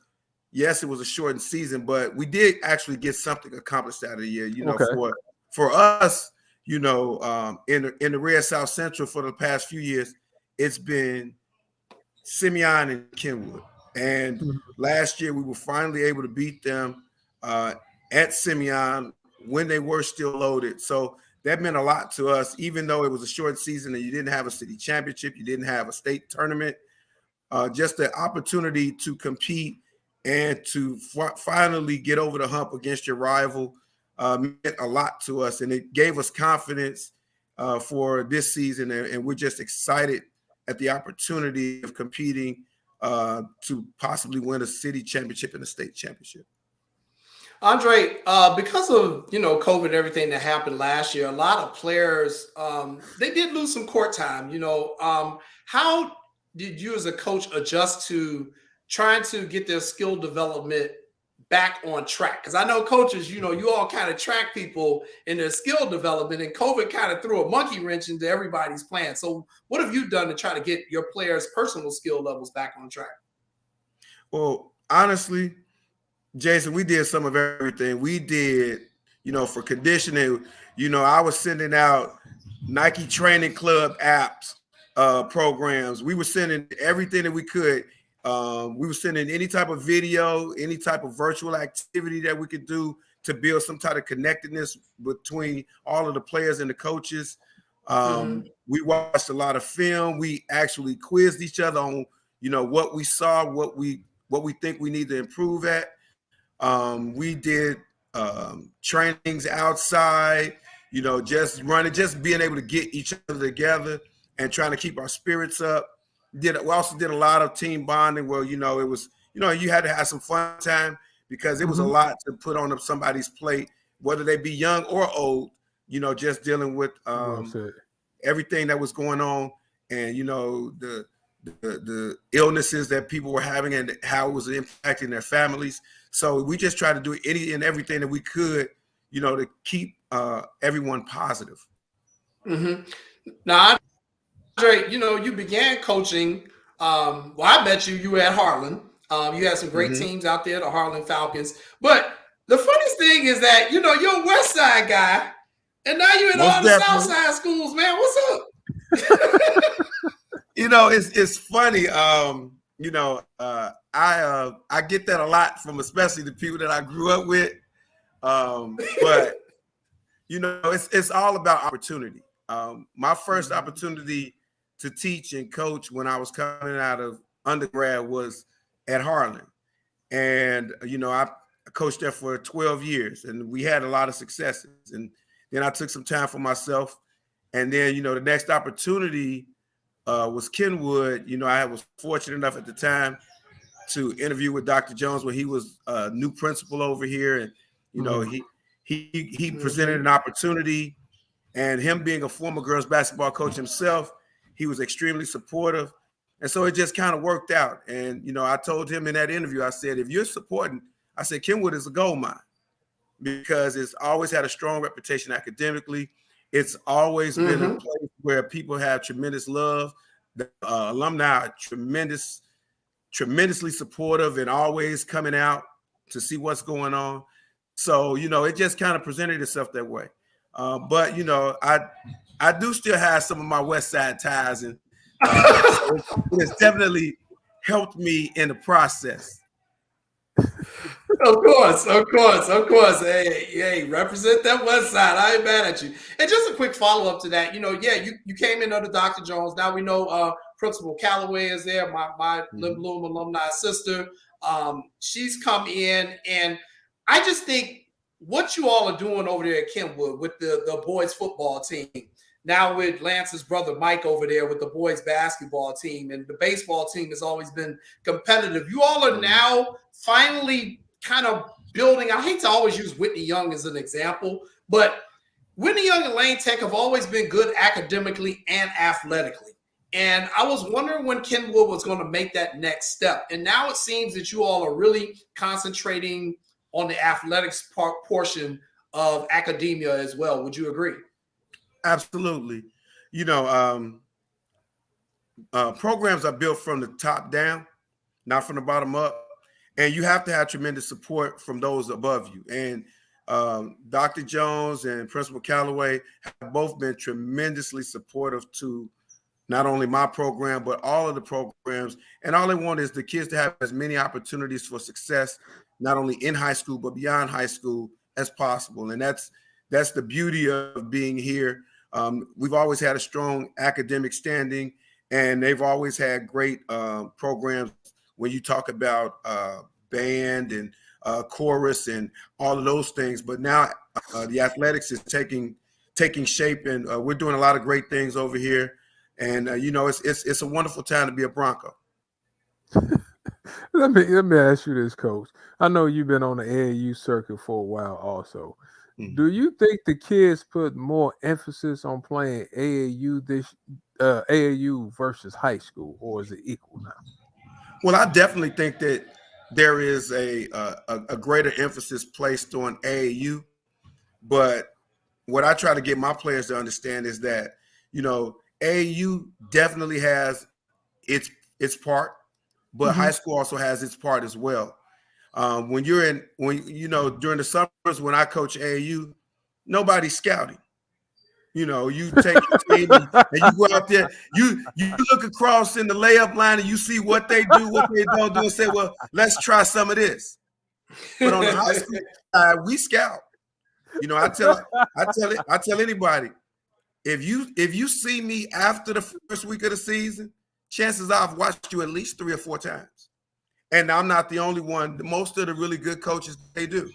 yes, it was a shortened season, but we did actually get something accomplished out of the year. You know, for us, you know, in the Red South Central for the past few years, it's been Simeon and Kenwood. And last year we were finally able to beat them at Simeon when they were still loaded. So that meant a lot to us, even though it was a short season and you didn't have a city championship, you didn't have a state tournament. Just the opportunity to compete and to finally get over the hump against your rival meant a lot to us, and it gave us confidence for this season, and we're just excited at the opportunity of competing to possibly win a city championship and a state championship. Andre, because of, you know, COVID and everything that happened last year, a lot of players, they did lose some court time. You know, how did you as a coach adjust to trying to get their skill development back on track? Because I know coaches, you all kind of track people in their skill development, and COVID kind of threw a monkey wrench into everybody's plan. So what have you done to try to get your players' personal skill levels back on track? Well, honestly, Jason, we did some of everything. We did, for conditioning, I was sending out Nike Training Club apps, programs. We were sending everything that we could. We were sending any type of video, any type of virtual activity that we could do to build some type of connectedness between all of the players and the coaches. We watched a lot of film. We actually quizzed each other on, what we saw, what we think we need to improve at. We did trainings outside, just running, just being able to get each other together and trying to keep our spirits up. We also did a lot of team bonding where, it was, you had to have some fun time because it was a lot to put on somebody's plate, whether they be young or old, just dealing with everything that was going on and, the illnesses that people were having and how it was impacting their families. So we just tried to do any and everything that we could, to keep everyone positive. Now, Andre, you began coaching. I bet you were at Harlan. You had some great teams out there, the Harlan Falcons. But the funniest thing is that, you're a West Side guy, and now you're in all the South Side schools, man. What's up? It's funny. I get that a lot from especially the people that I grew up with. But it's all about opportunity. My first opportunity to teach and coach when I was coming out of undergrad was at Harlan. And, I coached there for 12 years and we had a lot of successes. And then I took some time for myself. And then, the next opportunity was Kenwood. I was fortunate enough at the time to interview with Dr. Jones when he was a new principal over here. And, he presented an opportunity, and him being a former girls basketball coach himself, he was extremely supportive. And so it just kind of worked out. And, I told him in that interview, I said, if you're supporting, I said, Kenwood is a gold mine because it's always had a strong reputation academically. It's always been a place where people have tremendous love. The alumni are tremendously supportive and always coming out to see what's going on. So, it just kind of presented itself that way. But, I do still have some of my West Side ties, and it's definitely helped me in the process. Of course. Hey, represent that West Side. I ain't mad at you. And just a quick follow-up to that, you came in under Dr. Jones. Now we know Principal Calloway is there, my Lynn Bloom alumni sister. She's come in, and I just think what you all are doing over there at Kenwood with the boys football team, now with Lance's brother Mike over there with the boys basketball team, and the baseball team has always been competitive. You all are now finally kind of building. I hate to always use Whitney Young as an example, but Whitney Young and Lane Tech have always been good academically and athletically. And I was wondering when Kenwood was going to make that next step. And now it seems that you all are really concentrating on the athletics portion of academia as well. Would you agree? Absolutely. Programs are built from the top down, not from the bottom up. And you have to have tremendous support from those above you. And Dr. Jones and Principal Calloway have both been tremendously supportive to not only my program, but all of the programs. And all they want is the kids to have as many opportunities for success, not only in high school, but beyond high school as possible. And that's the beauty of being here. We've always had a strong academic standing, and they've always had great programs when you talk about band and chorus and all of those things. But now the athletics is taking shape, and we're doing a lot of great things over here. And it's a wonderful time to be a Bronco. Let me ask you this, Coach. I know you've been on the AAU circuit for a while also. Do you think the kids put more emphasis on playing AAU versus high school, or is it equal now? Well, I definitely think that there is a greater emphasis placed on AAU. But what I try to get my players to understand is that, AAU definitely has its part, but high school also has its part as well. During the summers when I coach AAU, nobody's scouting. You take your team and you go out there, you look across in the layup line and you see what they do, what they don't do, and say, well, let's try some of this. But on the high school side, we scout. I tell anybody, if you see me after the first week of the season, chances are I've watched you at least 3 or 4 times. And I'm not the only one. Most of the really good coaches, they do.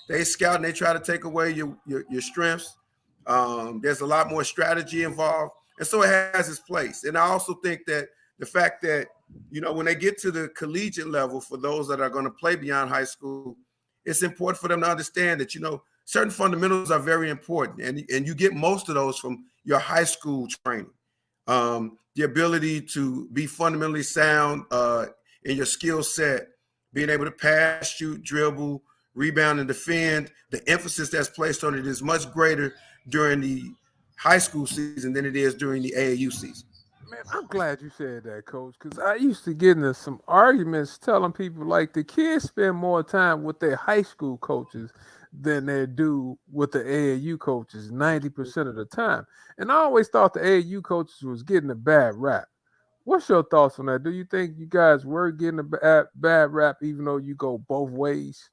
They scout and they try to take away your strengths. There's a lot more strategy involved. And so it has its place. And I also think that the fact that, when they get to the collegiate level, for those that are going to play beyond high school, it's important for them to understand that, certain fundamentals are very important. And you get most of those from your high school training. The ability to be fundamentally sound in your skill set, being able to pass, shoot, dribble, rebound, and defend. The emphasis that's placed on it is much greater during the high school season than it is during the AAU season. Man, I'm glad you said that, Coach, because I used to get into some arguments telling people like the kids spend more time with their high school coaches than they do with the AAU coaches 90% of the time. And I always thought the AAU coaches was getting a bad rap. What's your thoughts on that? Do you think you guys were getting a bad rap, even though you go both ways?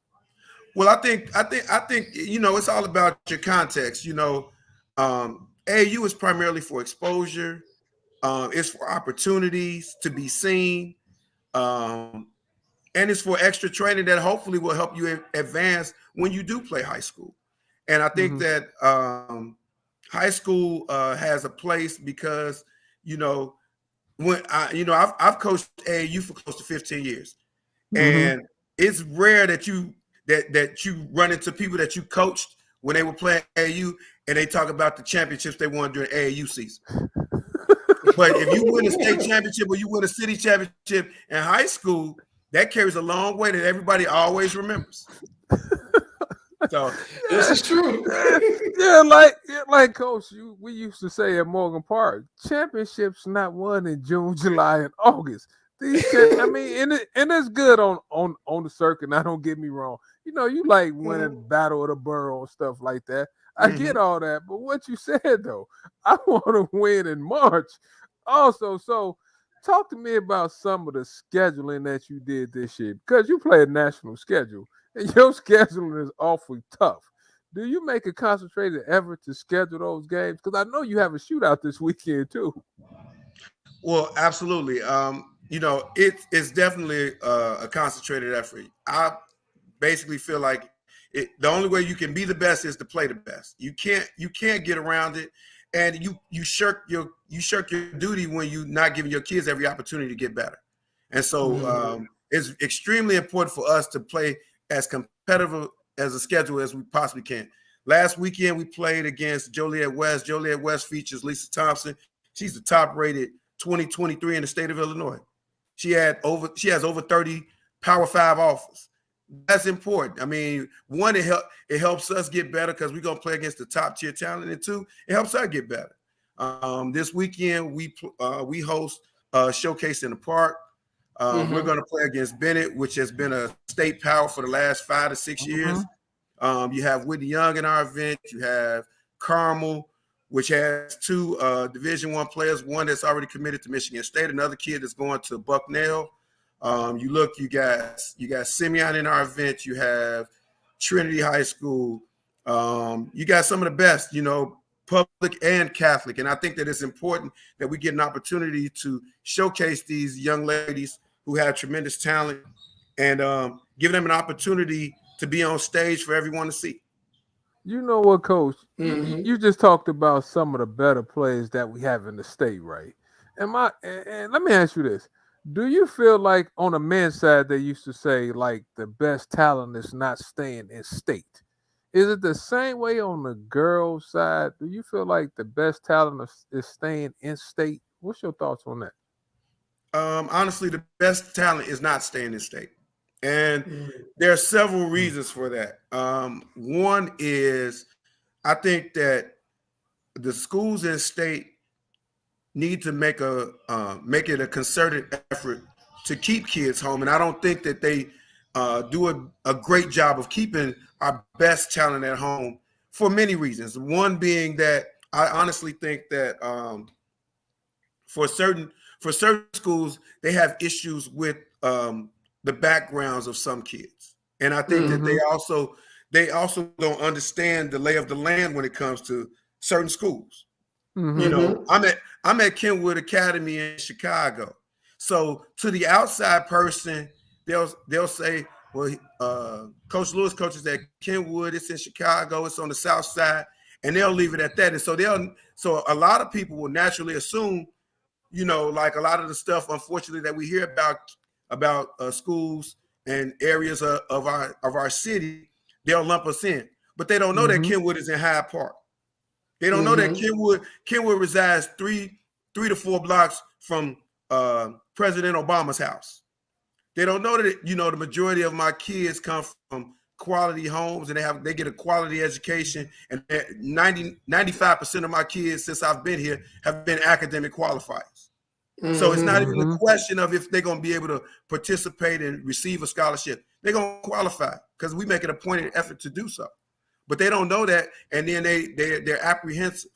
Well, I think it's all about your context. AAU is primarily for exposure. It's for opportunities to be seen, and it's for extra training that hopefully will help you advance when you do play high school. And I think that high school has a place because when I've coached AAU for close to 15 years, and it's rare that you run into people that you coached when they were playing AAU and they talk about the championships they won during AAU season. But if you win a state championship or you win a city championship in high school, that carries a long way that everybody always remembers. So this is true. like Coach, we used to say at Morgan Park, championships not won in June, July, and August. And it's good on the circuit. Now, don't get me wrong. You like winning Battle of the Borough and stuff like that. I get all that, but what you said though, I want to win in March. Also, so talk to me about some of the scheduling that you did this year, because you play a national schedule and your scheduling is awfully tough. Do you make a concentrated effort to schedule those games? Because I know you have a shootout this weekend too. Well, absolutely. It's definitely a concentrated effort. I basically feel like the only way you can be the best is to play the best. You can't get around it, and you shirk your duty when you're not giving your kids every opportunity to get better. And so it's extremely important for us to play as competitive as a schedule as we possibly can. Last weekend we played against Joliet West. Joliet West features Lisa Thompson. She's the top-rated 2023 in the state of Illinois. She has over 30 Power 5 offers. That's important. I mean, one, it helps us get better because we're gonna play against the top tier talent, and 2, it helps her get better. This weekend we host a showcase in the park. We're gonna play against Bennett, which has been a state power for the last 5 to 6 years. You have Whitney Young in our event. You have Carmel, which has 2 Division I players. One that's already committed to Michigan State. Another kid that's going to Bucknell. You got Simeon in our event. You have Trinity High School. You got some of the best, public and Catholic. And I think that it's important that we get an opportunity to showcase these young ladies who have tremendous talent and give them an opportunity to be on stage for everyone to see. You know what, Coach? You just talked about some of the better players that we have in the state, right? And let me ask you this. Do you feel like on the men's side, they used to say like the best talent is not staying in state? Is it the same way on the girls' side? Do you feel like the best talent is staying in state? What's your thoughts on that? Honestly, the best talent is not staying in state. And there are several reasons for that. One is I think that the schools in state need to make it a concerted effort to keep kids home, and I don't think that they do a great job of keeping our best talent at home for many reasons. One being that I honestly think that for certain schools they have issues with the backgrounds of some kids, and I think that they also don't understand the lay of the land when it comes to certain schools. You know, I'm at Kenwood Academy in Chicago. So to the outside person, they'll say, well, Coach Lewis coaches at Kenwood, it's in Chicago, it's on the south side, and they'll leave it at that. And so a lot of people will naturally assume, you know, like a lot of the stuff, unfortunately, that we hear about schools and areas of our city, they'll lump us in. But they don't know that Kenwood is in Hyde Park. They don't know that Kenwood resides three to 4 blocks from President Obama's house. They don't know that, you know, the majority of my kids come from quality homes and they get a quality education. And 95% of my kids since I've been here have been academic qualifiers. So it's not even a question of if they're going to be able to participate and receive a scholarship. They're going to qualify because we make it a pointed effort to do so. But they don't know that, and then they're apprehensive,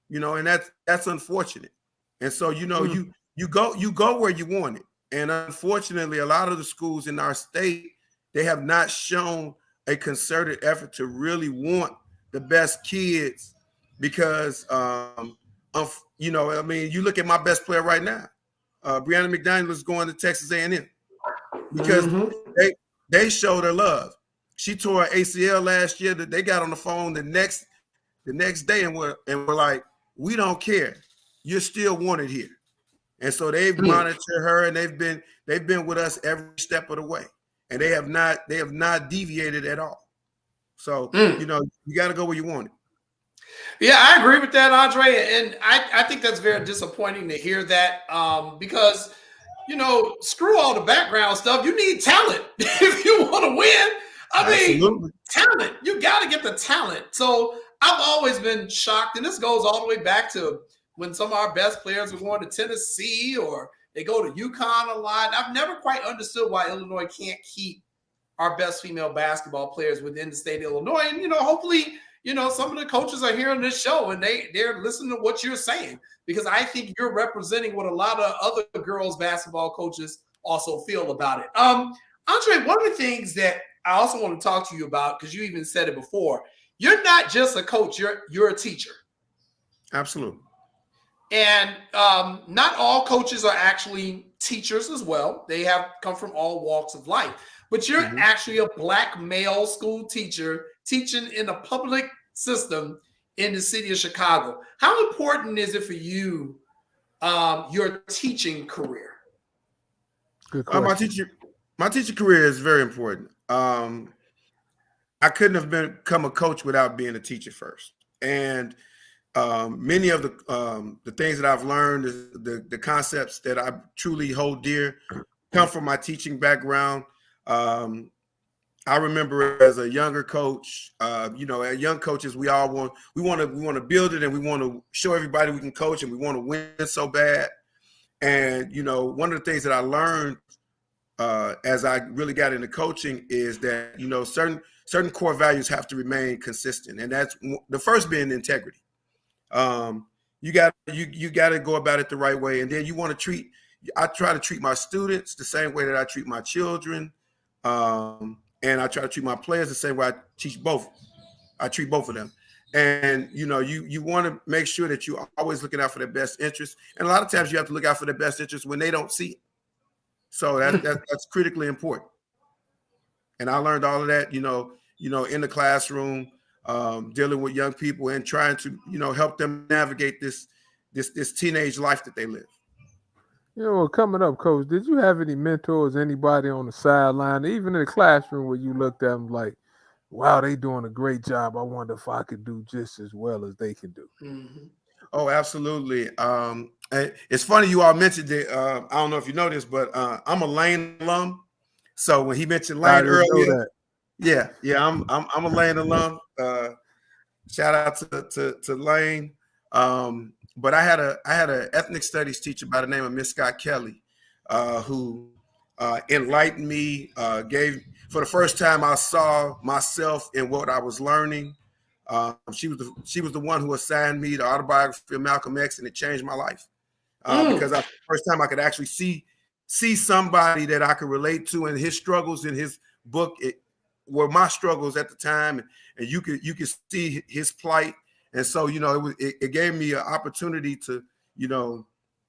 you know, and that's unfortunate. And so, you know, you go where you want it. And unfortunately, a lot of the schools in our state, they have not shown a concerted effort to really want the best kids because, you know, I mean, you look at my best player right now, Brianna McDaniel is going to Texas A&M because they showed her love. She tore her ACL last year. That they got on the phone the next day and were like, we don't care. You're still wanted here. And so they've monitored her and they've been with us every step of the way. And they have not deviated at all. So you know, you got to go where you want it. Yeah, I agree with that, Andre. And I think that's very disappointing to hear that because, you know, screw all the background stuff. You need talent if you want to win. I mean, talent. You got to get the talent. So I've always been shocked, and this goes all the way back to when some of our best players were going to Tennessee or they go to UConn a lot. I've never quite understood why Illinois can't keep our best female basketball players within the state of Illinois. And, you know, hopefully, you know, some of the coaches are hearing this show and they're listening to what you're saying, because I think you're representing what a lot of other girls basketball coaches also feel about it. Andre, one of the things that I also want to talk to you about, because you even said it before, you're not just a coach, you're a teacher. Absolutely. And not all coaches are actually teachers as well. They have come from all walks of life. But you're actually a Black male school teacher teaching in a public system in the city of Chicago. How important is it for you, your teaching career? Good question. My teaching career is very important. I couldn't have become a coach without being a teacher first. And many of the things that I've learned, the concepts that I truly hold dear, come from my teaching background. I remember as a younger coach, you know, as young coaches, we want to build it and we want to show everybody we can coach and we want to win so bad. And, you know, one of the things that I learned as I really got into coaching is that, you know, certain core values have to remain consistent. And that's the first being integrity. You got to go about it the right way. And then I try to treat my students the same way that I treat my children. And I try to treat my players the same way I treat both of them. And, you know, you want to make sure that you're always looking out for their best interest. And a lot of times you have to look out for their best interest when they don't see it. So that's critically important. And I learned all of that, you know, in the classroom, dealing with young people and trying to, you know, help them navigate this teenage life that they live. You know, coming up, Coach, did you have any mentors, anybody on the sideline, even in the classroom, where you looked at them like, wow, they doing a great job. I wonder if I could do just as well as they can do. Mm-hmm. Oh, absolutely. It's funny you all mentioned it. I don't know if you know this, but I'm a Lane alum. So when he mentioned I Lane didn't know earlier, that. yeah, I'm a Lane alum. Shout out to Lane. But I had an ethnic studies teacher by the name of Miss Scott Kelly, who enlightened me. Gave for the first time I saw myself in what I was learning. She was the one who assigned me the autobiography of Malcolm X, and it changed my life because the first time I could actually see somebody that I could relate to, and his struggles in his book were my struggles at the time, and you could see his plight. And so, it gave me an opportunity to,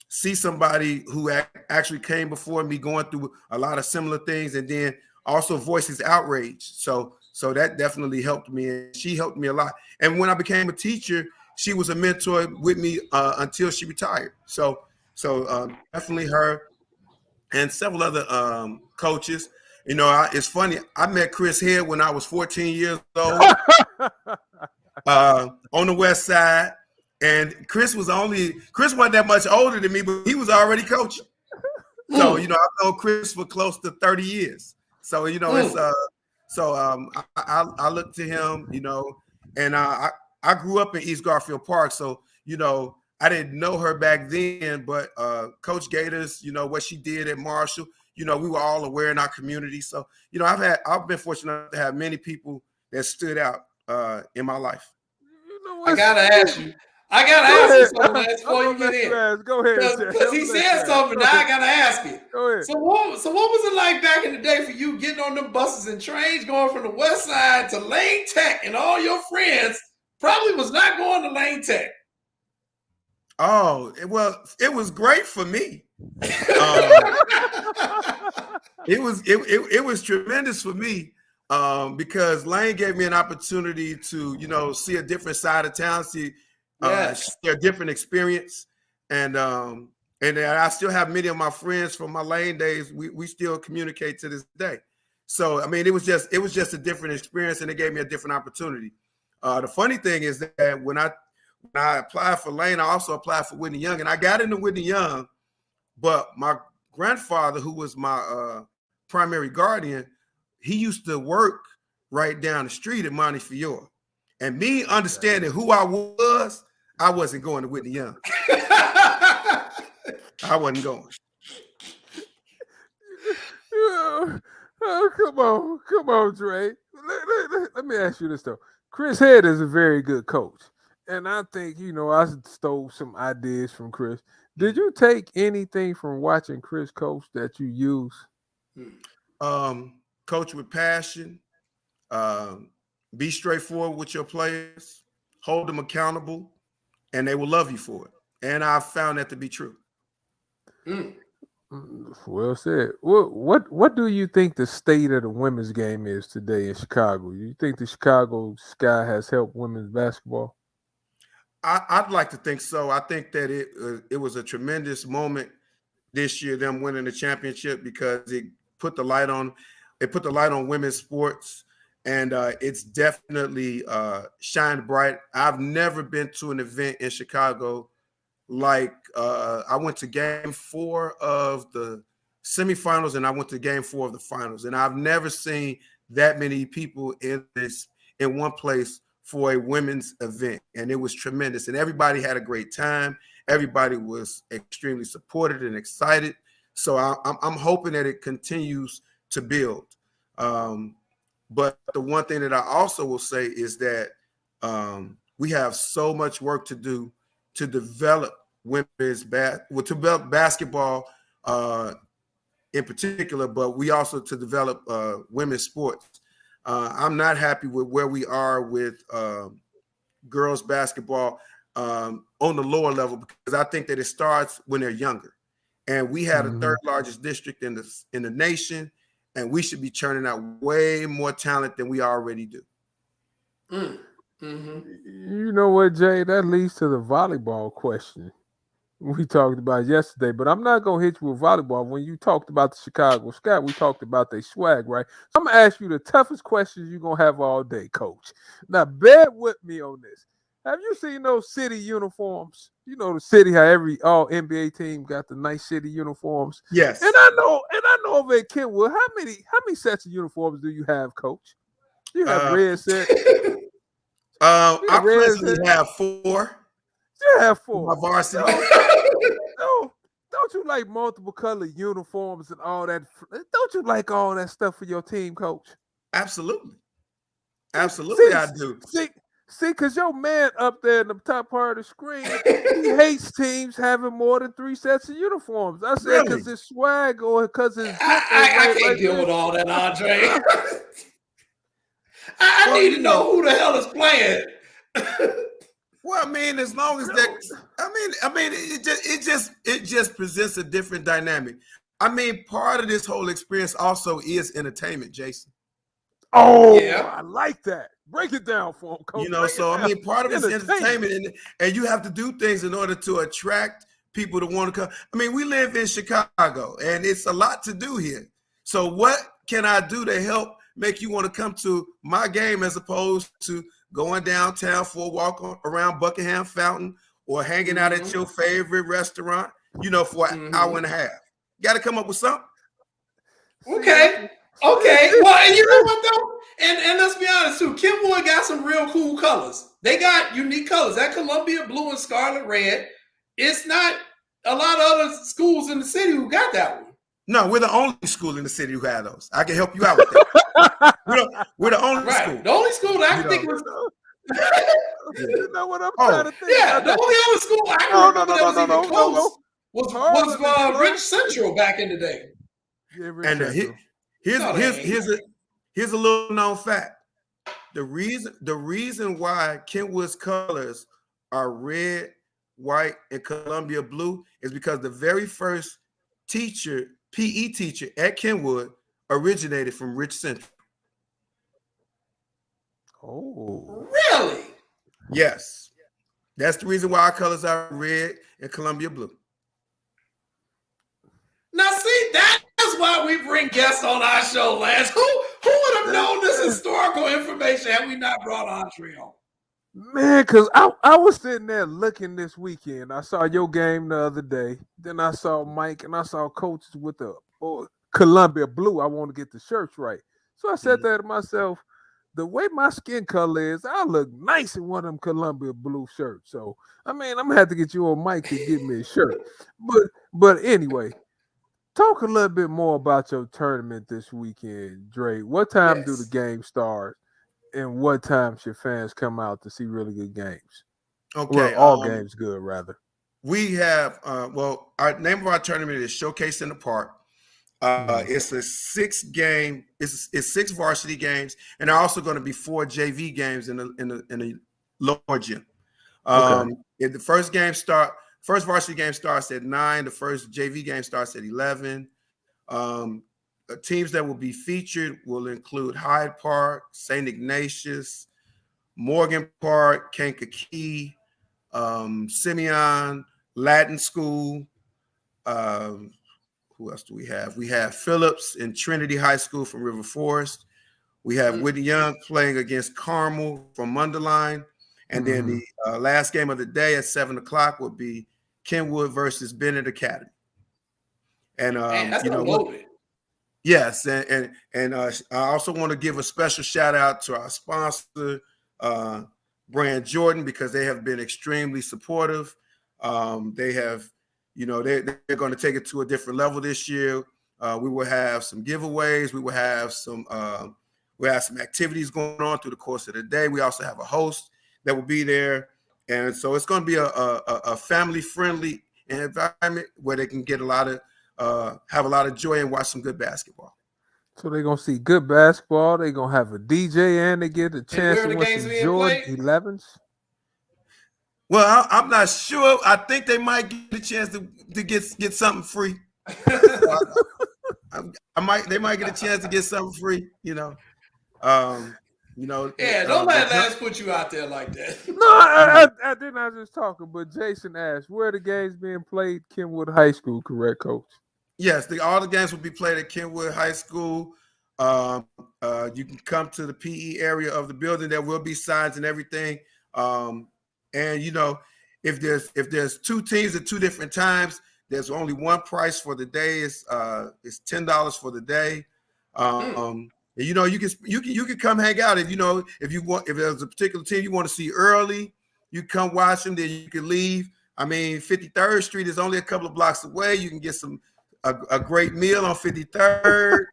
see somebody who actually came before me going through a lot of similar things, and then also voice his outrage. So that definitely helped me, and she helped me a lot. And when I became a teacher, she was a mentor with me until she retired. So definitely her and several other coaches. It's funny. I met Chris Head when I was 14 years old on the West Side, and Chris wasn't that much older than me, but he was already coaching. So I've known Chris for close to 30 years. So it's I look to him, and I grew up in East Garfield Park, so I didn't know her back then, but Coach Gators, what she did at Marshall, we were all aware in our community. So I've been fortunate to have many people that stood out in my life. I gotta ask you something last before you get in. Go ahead, because he said something. Now I gotta ask it. Go ahead. So what was it like back in the day for you getting on them buses and trains, going from the West Side to Lane Tech, and all your friends probably was not going to Lane Tech? Oh, it was great for me. It was tremendous for me because Lane gave me an opportunity to see a different side of town, see a different experience, and I still have many of my friends from my Lane days. We still communicate to this day. So I mean, it was just a different experience, and it gave me a different opportunity. The funny thing is that when I applied for Lane, I also applied for Whitney Young, and I got into Whitney Young, but my grandfather, who was my primary guardian, he used to work right down the street at Montefiore. And me understanding who I was, I wasn't going to Whitney Young. I wasn't going. Oh, come on, Dre. Let me ask you this, though. Chris Head is a very good coach. And I think, I stole some ideas from Chris. Did you take anything from watching Chris coach that you use? Coach with passion. Be straightforward with your players. Hold them accountable, and they will love you for it. And I've found that to be true. Well said. What do you think the state of the women's game is today in Chicago? You think the Chicago Sky has helped women's basketball? I'd like to think so. I think that it was a tremendous moment this year, them winning the championship, because it put the light on women's sports, and it's definitely shined bright. I've never been to an event in Chicago like I went to Game 4 of the semifinals, and I went to Game 4 of the finals, and I've never seen that many people in one place for a women's event, and it was tremendous, and everybody had a great time. Everybody was extremely supported and excited. So I'm hoping that it continues to build. But the one thing that I also will say is that we have so much work to do to develop basketball in particular, but we also to develop women's sports. I'm not happy with where we are with girls basketball on the lower level, because I think that it starts when they're younger. And we had a third largest district in the nation, and we should be churning out way more talent than we already do. You know what, Jay? That leads to the volleyball question we talked about yesterday, but I'm not going to hit you with volleyball. When you talked about the Chicago Sky, we talked about their swag, right? So I'm going to ask you the toughest questions you're going to have all day, Coach. Now, bear with me on this. Have you seen those city uniforms? You know the city, how all NBA team got the nice city uniforms. Yes. And I know over at Kenwood, how many sets of uniforms do you have, Coach? Do you have red set? I presently have 4. You have 4. My varsity. Don't you like multiple color uniforms and all that? Don't you like all that stuff for your team, Coach? Absolutely. Absolutely, I do. See, because your man up there in the top part of the screen, he hates teams having more than 3 sets of uniforms. I said because it's swag or because it's I can't deal with all that, Andre. I need to know who the hell is playing. Well, I mean, as long as that, I mean, it just presents a different dynamic. I mean, part of this whole experience also is entertainment, Jason. Oh, yeah. I like that. Break it down for him, Coach. You know, so I mean, part of it's entertainment, and you have to do things in order to attract people to want to come. I mean, we live in Chicago, and it's a lot to do here. So, what can I do to help make you want to come to my game as opposed to going downtown for a walk around Buckingham Fountain or hanging out at your favorite restaurant? You know, for an hour and a half. Got to come up with something. Okay. Well, and you know what though? And let's be honest too. Kenwood got some real cool colors. They got unique colors. That Columbia blue and scarlet red. It's not a lot of other schools in the city who got that one. No, we're the only school in the city who had those. I can help you out with that. we're the only school. The only school that I can think of. You know what I'm trying to think? Yeah, the only other school I can remember that was even close was Rich Central back in the day. Yeah, and here's a little known fact. The reason why Kenwood's colors are red, white, and Columbia blue is because the very first PE teacher at Kenwood originated from Rich Central. Oh, really? Yes. That's the reason why our colors are red and Columbia blue. Now, see, that's why we bring guests on our show, Lance. Who would have known this historical information had we not brought Andre on? Man, because I was sitting there looking this weekend. I saw your game the other day. Then I saw Mike and I saw coaches with the Columbia blue. I want to get the shirts right. So I said that to myself, the way my skin color is, I look nice in one of them Columbia blue shirts. So, I mean, I'm going to have to get you on Mike to get me a shirt. But anyway, talk a little bit more about your tournament this weekend, Dre. What time do the games start? And what time should fans come out to see really good games? Okay. Well, all games good, rather. We have, our name of our tournament is Showcase in the Park. It's a 6 varsity games, and there are also going to be 4 JV games in the lower gym. If the first varsity game starts at 9, the first JV game starts at 11. Teams that will be featured will include Hyde Park, St. Ignatius, Morgan Park, Kankakee, Simeon, Latin School. Who else do we have? We have Phillips and Trinity High School from River Forest. We have Whitney Young playing against Carmel from Mundelein. And then the last game of the day at 7 o'clock will be Kenwood versus Bennett Academy. And that's loaded. Yes, and I also want to give a special shout out to our sponsor, Brand Jordan, because they have been extremely supportive. They have, they're going to take it to a different level this year. We will have some giveaways. We will have some activities going on through the course of the day. We also have a host that will be there, and so it's going to be a family-friendly environment where they can get have a lot of joy and watch some good basketball. So they're going to see good basketball. They're going to have a DJ and they get a chance to watch some Jordan 11s. Well, I'm not sure. I think they might get a chance to get something free. They might get a chance to get something free, Yeah, don't let Lance put you out there like that. No, I didn't. I was just talking. But Jason asked, where are the games being played? Kenwood High School, correct, Coach? Yes, all the games will be played at Kenwood High School. You can come to the PE area of the building. There will be signs and everything. And if there's two teams at two different times, there's only one price for the day. It's $10 for the day. And, you can come hang out if there's a particular team you want to see early, you come watch them, then you can leave. I mean, 53rd Street is only a couple of blocks away. You can get a great meal on 53rd.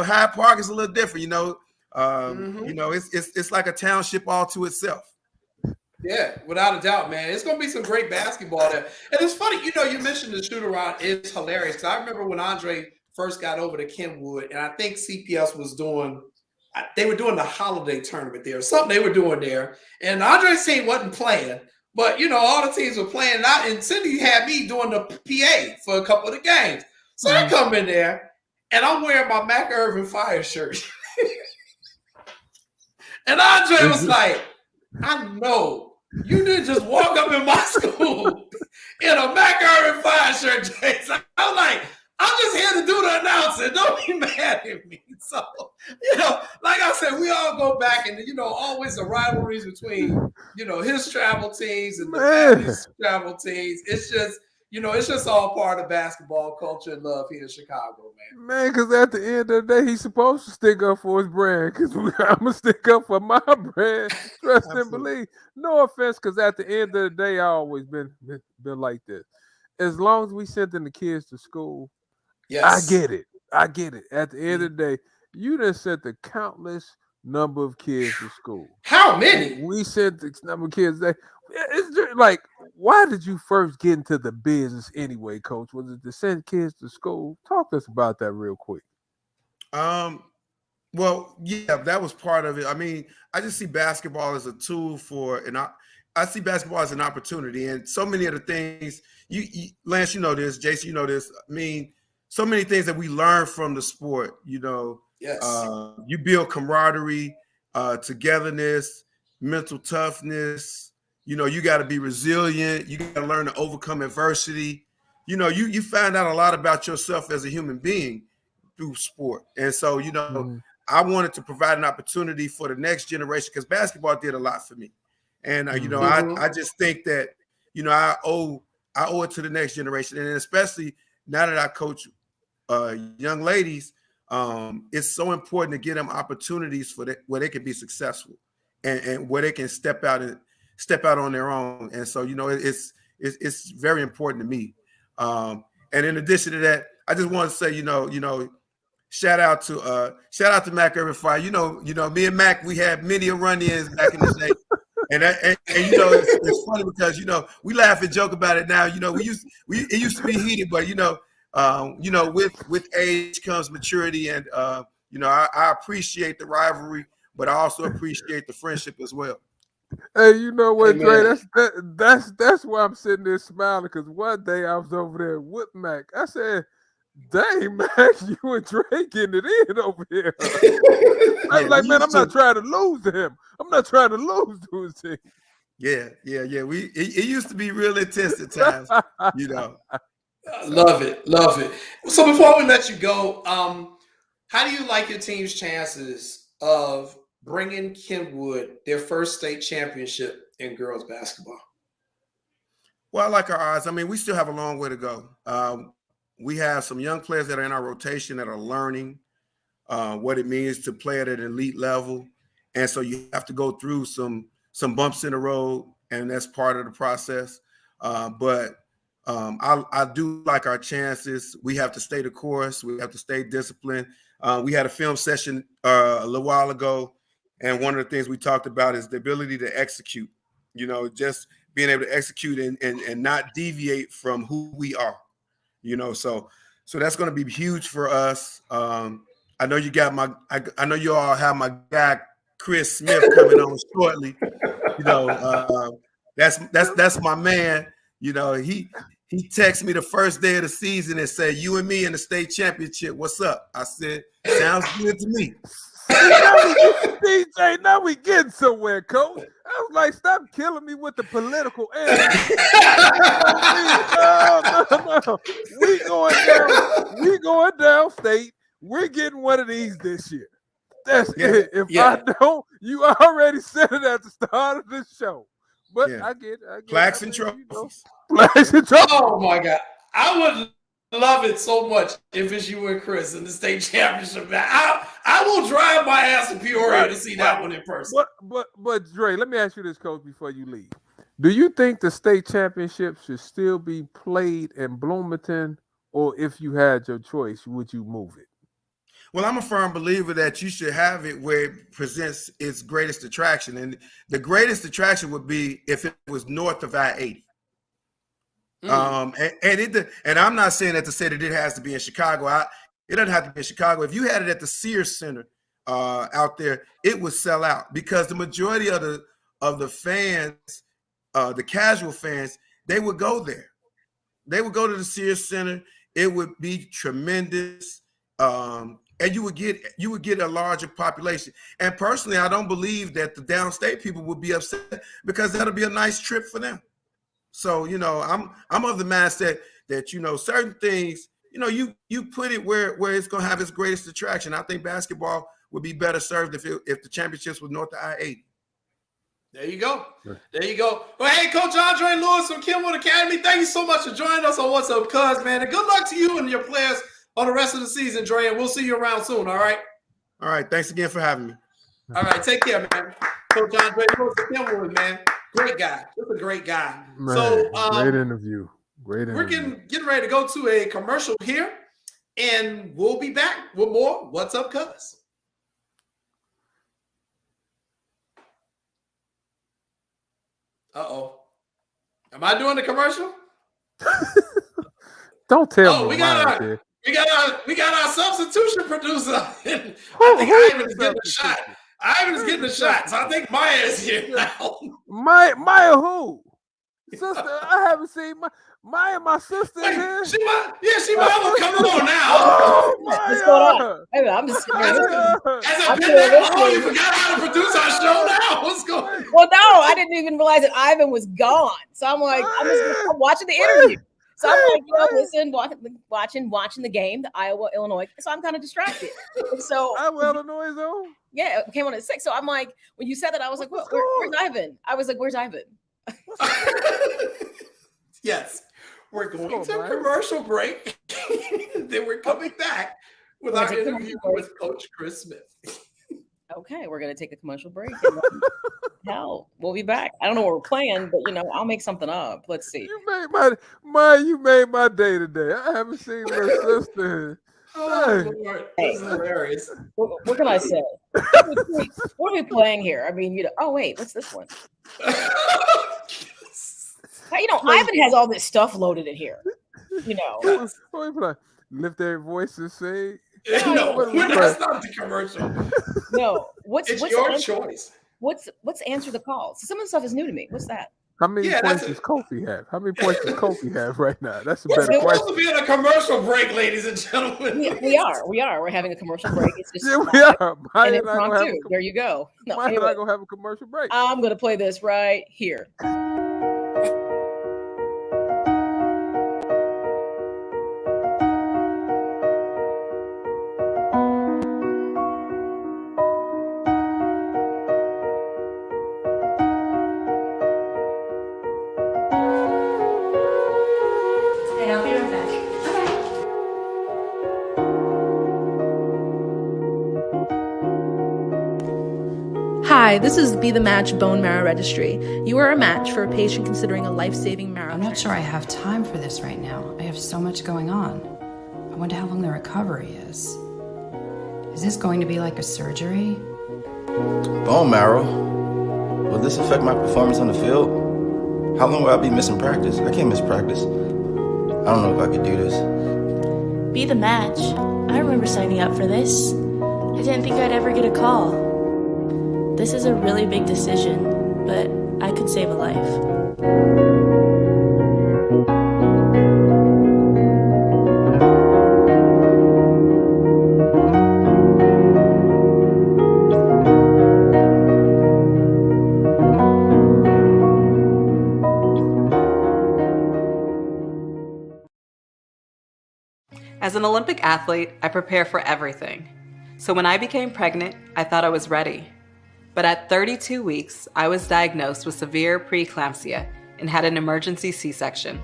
Hyde Park is a little different. It's like a township all to itself. Yeah, without a doubt, man. It's going to be some great basketball there. And it's funny, you mentioned the shoot around. It's hilarious. Because I remember when Andre first got over to Kenwood, and I think CPS was doing the holiday tournament there, or something they were doing there. And Andre's team wasn't playing, but, all the teams were playing. And Cindy had me doing the PA for a couple of the games. So I come in there, and I'm wearing my Mac Irvin Fire shirt. And Andre was like, I know. You didn't just walk up in my school in a Mac Irvin Fire shirt, Jason. I'm like, I'm just here to do the announcing. Don't be mad at me. So, like I said, we all go back and, always the rivalries between, his travel teams and the family's travel teams. It's just, it's just all part of basketball culture and love here in Chicago, man. Man, because at the end of the day, he's supposed to stick up for his brand. Because I'm going to stick up for my brand. Trust and believe. No offense, because at the end of the day, I always been like this. As long as we sending the kids to school, yes. I get it. At the end of the day, you done sent the countless number of kids to school. How many? We sent the number of kids that it's just like, why did you first get into the business anyway, Coach? Was it to send kids to school? Talk to us about that real quick. Well, yeah, that was part of it. I mean, I just see basketball as a tool I see basketball as an opportunity, and so many of the things Lance, this, Jason, this. I mean, so many things that we learn from the sport. Yes. You build camaraderie, togetherness, mental toughness. You got to be resilient. You got to learn to overcome adversity. You find out a lot about yourself as a human being through sport. And so, I wanted to provide an opportunity for the next generation because basketball did a lot for me. And, I just think that, I owe it to the next generation. And especially now that I coach young ladies, it's so important to give them opportunities where they can be successful and where they can step out on their own. And so, it's very important to me. And in addition to that, I just want to say, shout out to Mac Irvin Fire. Me and Mac, we had many a run-ins back in the day. And it's funny because, we laugh and joke about it now. It used to be heated, but, with age comes maturity. And, I appreciate the rivalry, but I also appreciate the friendship as well. Hey, you know what, Dre? That's why I'm sitting there smiling, because one day I was over there with Mac. I said, dang, Mac, you and Dre getting it in over here. I was like, man, I'm not trying to lose to him. I'm not trying to lose to his team. Yeah. It used to be real intense at times, Love it. So before we let you go, how do you like your team's chances of bringing Kenwood their first state championship in girls basketball? Well, I like our odds. I mean, we still have a long way to go. We have some young players that are in our rotation that are learning what it means to play at an elite level. And so you have to go through some bumps in the road, and that's part of the process. But I do like our chances. We have to stay the course. We have to stay disciplined. We had a film session a little while ago, and one of the things we talked about is the ability to execute, just being able to execute and not deviate from who we are, so that's going to be huge for us. I know I know you all have my guy, Chris Smith, coming on shortly. That's my man. He texted me the first day of the season and said, "You and me in the state championship. What's up?" I said, "Sounds good to me." DJ, now we getting somewhere, Coach. I was like, stop killing me with the political answer. No. We going down state. We're getting one of these this year. That's it. If I don't, you already said it at the start of the show. But Yeah. I get Plaques I and mean, trophies. Plaques and trophies. Oh my God. I would love it so much if it's you and Chris in the state championship. I will drive my ass to Peoria to see that one in person. But Dre, let me ask you this, Coach, before you leave. Do you think the state championship should still be played in Bloomington, or if you had your choice, would you move it? Well, I'm a firm believer that you should have it where it presents its greatest attraction. And the greatest attraction would be if it was north of I-80. And I'm not saying that to say that it has to be in Chicago. It doesn't have to be in Chicago. If you had it at the Sears Center out there, it would sell out because the majority of the fans, the casual fans, they would go there. They would go to the Sears Center. It would be tremendous. And you would get a larger population. And personally, I don't believe that the downstate people would be upset because that'll be a nice trip for them. So, I'm of the mindset that, certain things, you put it where it's going to have its greatest attraction. I think basketball would be better served if the championships was north of I-80. There you go. There you go. Well, hey, Coach Andre Lewis from Kenwood Academy, thank you so much for joining us on What's Up, Cuz, man. And good luck to you and your players on the rest of the season, Dre, and we'll see you around soon, all right? All right. Thanks again for having me. All right. Take care, man. Coach Andre Lewis from Kenwood, man. Great guy. Just a great guy. Man, So great interview. Great interview. We're getting ready to go to a commercial here, and we'll be back with more What's Up, Cuz. Uh-oh. Am I doing the commercial? Don't tell me. We got our substitution producer. I think Ivan is getting a shot. Ivan is getting a shot. So I think Maya is here now. Maya who? Sister, I haven't seen Maya, my sister is here. She might come on now. Oh, What's going on? I'm just sitting here. Has it been that long? You forgot how to produce our show now? What's going on? Well, no, I didn't even realize that Ivan was gone. So I'm like, I'm watching the interview. So I'm like, listen, watching the game, the Iowa-Illinois. So I'm kind of distracted. So Iowa-Illinois though? Yeah, it came on at 6. So I'm like, when you said that, I was like, where's Ivan? I was like, where's Ivan? Yes. We're going to a commercial break. Then we're coming back with our interview with Coach Chris Smith. Okay, we're going to take a commercial break. Hell, we'll be back. I don't know what we're playing, but I'll make something up. Let's see. You made my day today. I haven't seen my sister. Oh, Lord. This is hilarious. What can I say? What are we playing here? I mean, oh, wait, what's this one? Ivan has all this stuff loaded in here. Lift their voice and say. No, that's not the commercial. No, what's your choice? What's answer the call? So some of the stuff is new to me. What's that? How many points does Kofi have? How many points does Kofi have right now? That's a We're better question. supposed to be in a commercial break, ladies and gentlemen. We are. We're having a commercial break. It's just we are. And impromptu. There you go. Why am I gonna have a commercial break? I'm gonna play this right here. Hi, this is Be the Match Bone Marrow Registry. You are a match for a patient considering a life-saving marrow. I'm not sure I have time for this right now. I have so much going on. I wonder how long the recovery is. Is this going to be like a surgery? Bone marrow? Will this affect my performance on the field? How long will I be missing practice? I can't miss practice. I don't know if I could do this. Be the match. I remember signing up for this. I didn't think I'd ever get a call. This is a really big decision, but I could save a life. As an Olympic athlete, I prepare for everything. So when I became pregnant, I thought I was ready. But at 32 weeks, I was diagnosed with severe preeclampsia and had an emergency C-section.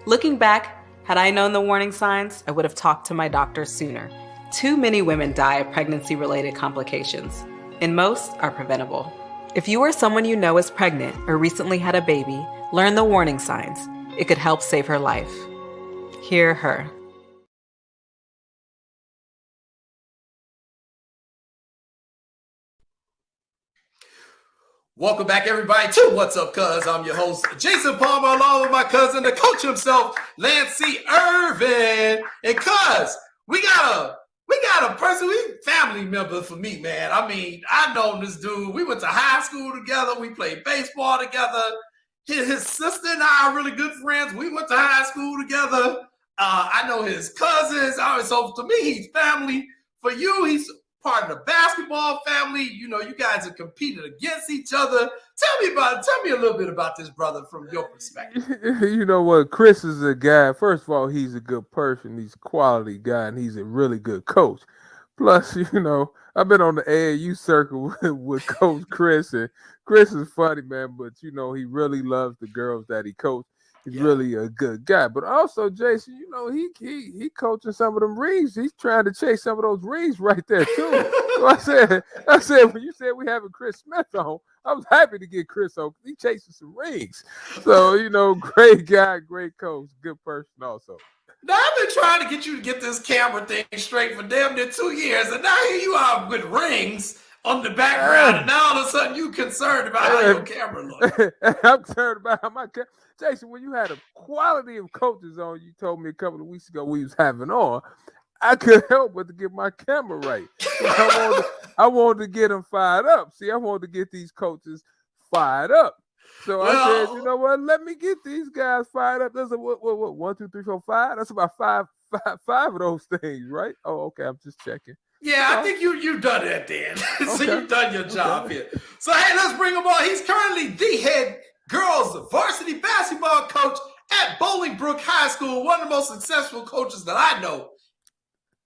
Looking back, had I known the warning signs, I would have talked to my doctor sooner. Too many women die of pregnancy-related complications, and most are preventable. If you or someone you know is pregnant or recently had a baby, learn the warning signs. It could help save her life. Hear her. Welcome back, everybody, to What's Up, Cuz. I'm your host, Jason Palmer, along with my cousin, the coach himself, Lancey Irvin. And cuz, we got a person, family member for me, man. I mean, I know this dude. We went to high school together. We played baseball together. His sister and I are really good friends. We went to high school together. I know his cousins. So to me, he's family. For you, he's part of the basketball family. You know, you guys have competed against each other. Tell me a little bit about this brother from your perspective. You know what? Chris is a guy. First of all, he's a good person. He's a quality guy, and he's a really good coach. Plus, you know, I've been on the AAU circle with Coach Chris, and Chris is funny, man, but, you know, he really loves the girls that he coached. He's really a good guy. But also, Jason, you know, he coaching some of them rings. He's trying to chase some of those rings right there, too. So I said, when you said we having Chris Smith on, I was happy to get Chris on. He chasing some rings. So, you know, great guy, great coach, good person also. Now, I've been trying to get you to get this camera thing straight for damn near 2 years, and now here you are with rings on the background, and now all of a sudden you concerned about how your camera looks. I'm concerned about how my camera. Jason, when you had a quality of coaches on, you told me a couple of weeks ago we was having on, I couldn't help but to get my camera right. I wanted to get them fired up. See, I wanted to get these coaches fired up. So I said, you know what? Let me get these guys fired up. There's a what? 1, 2, 3, 4, 5. That's about five of those things, right? Oh, okay. I'm just checking. Yeah, I think you've done that then. So you've done your job here. So hey, let's bring him on. He's currently the head girls varsity basketball coach at Bolingbrook High School, one of the most successful coaches that I know.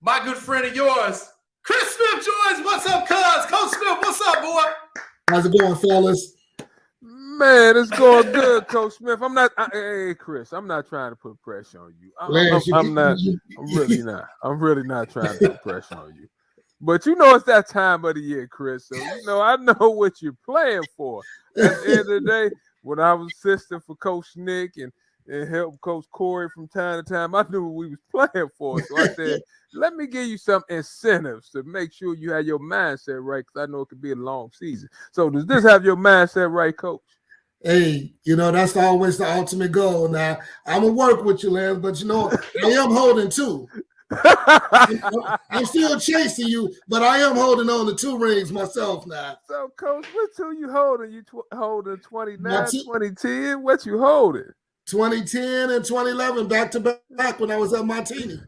My good friend of yours, Chris Smith joins. What's up, cuz? Coach Smith, what's up, boy? How's it going, fellas? Man, it's going good, Coach Smith. Hey, Chris, I'm not trying to put pressure on you. I'm really not trying to put pressure on you. But you know it's that time of the year, Chris. So, you know, I know what you're playing for. At the end of the day, when I was assistant for Coach Nick and helped Coach Corey from time to time, I knew what we was playing for. So I said, let me give you some incentives to make sure you have your mindset right, because I know it could be a long season. So does this have your mindset right, Coach? Hey, you know, that's always the ultimate goal. Now, I'm going to work with you, Lance, but, you know, I am holding two. I'm still chasing you, but I am holding on to 2 rings myself now. So, Coach, what 2 you holding? You holding 29, 2010? What you holding? 2010 and 2011, back to back when I was at Martini.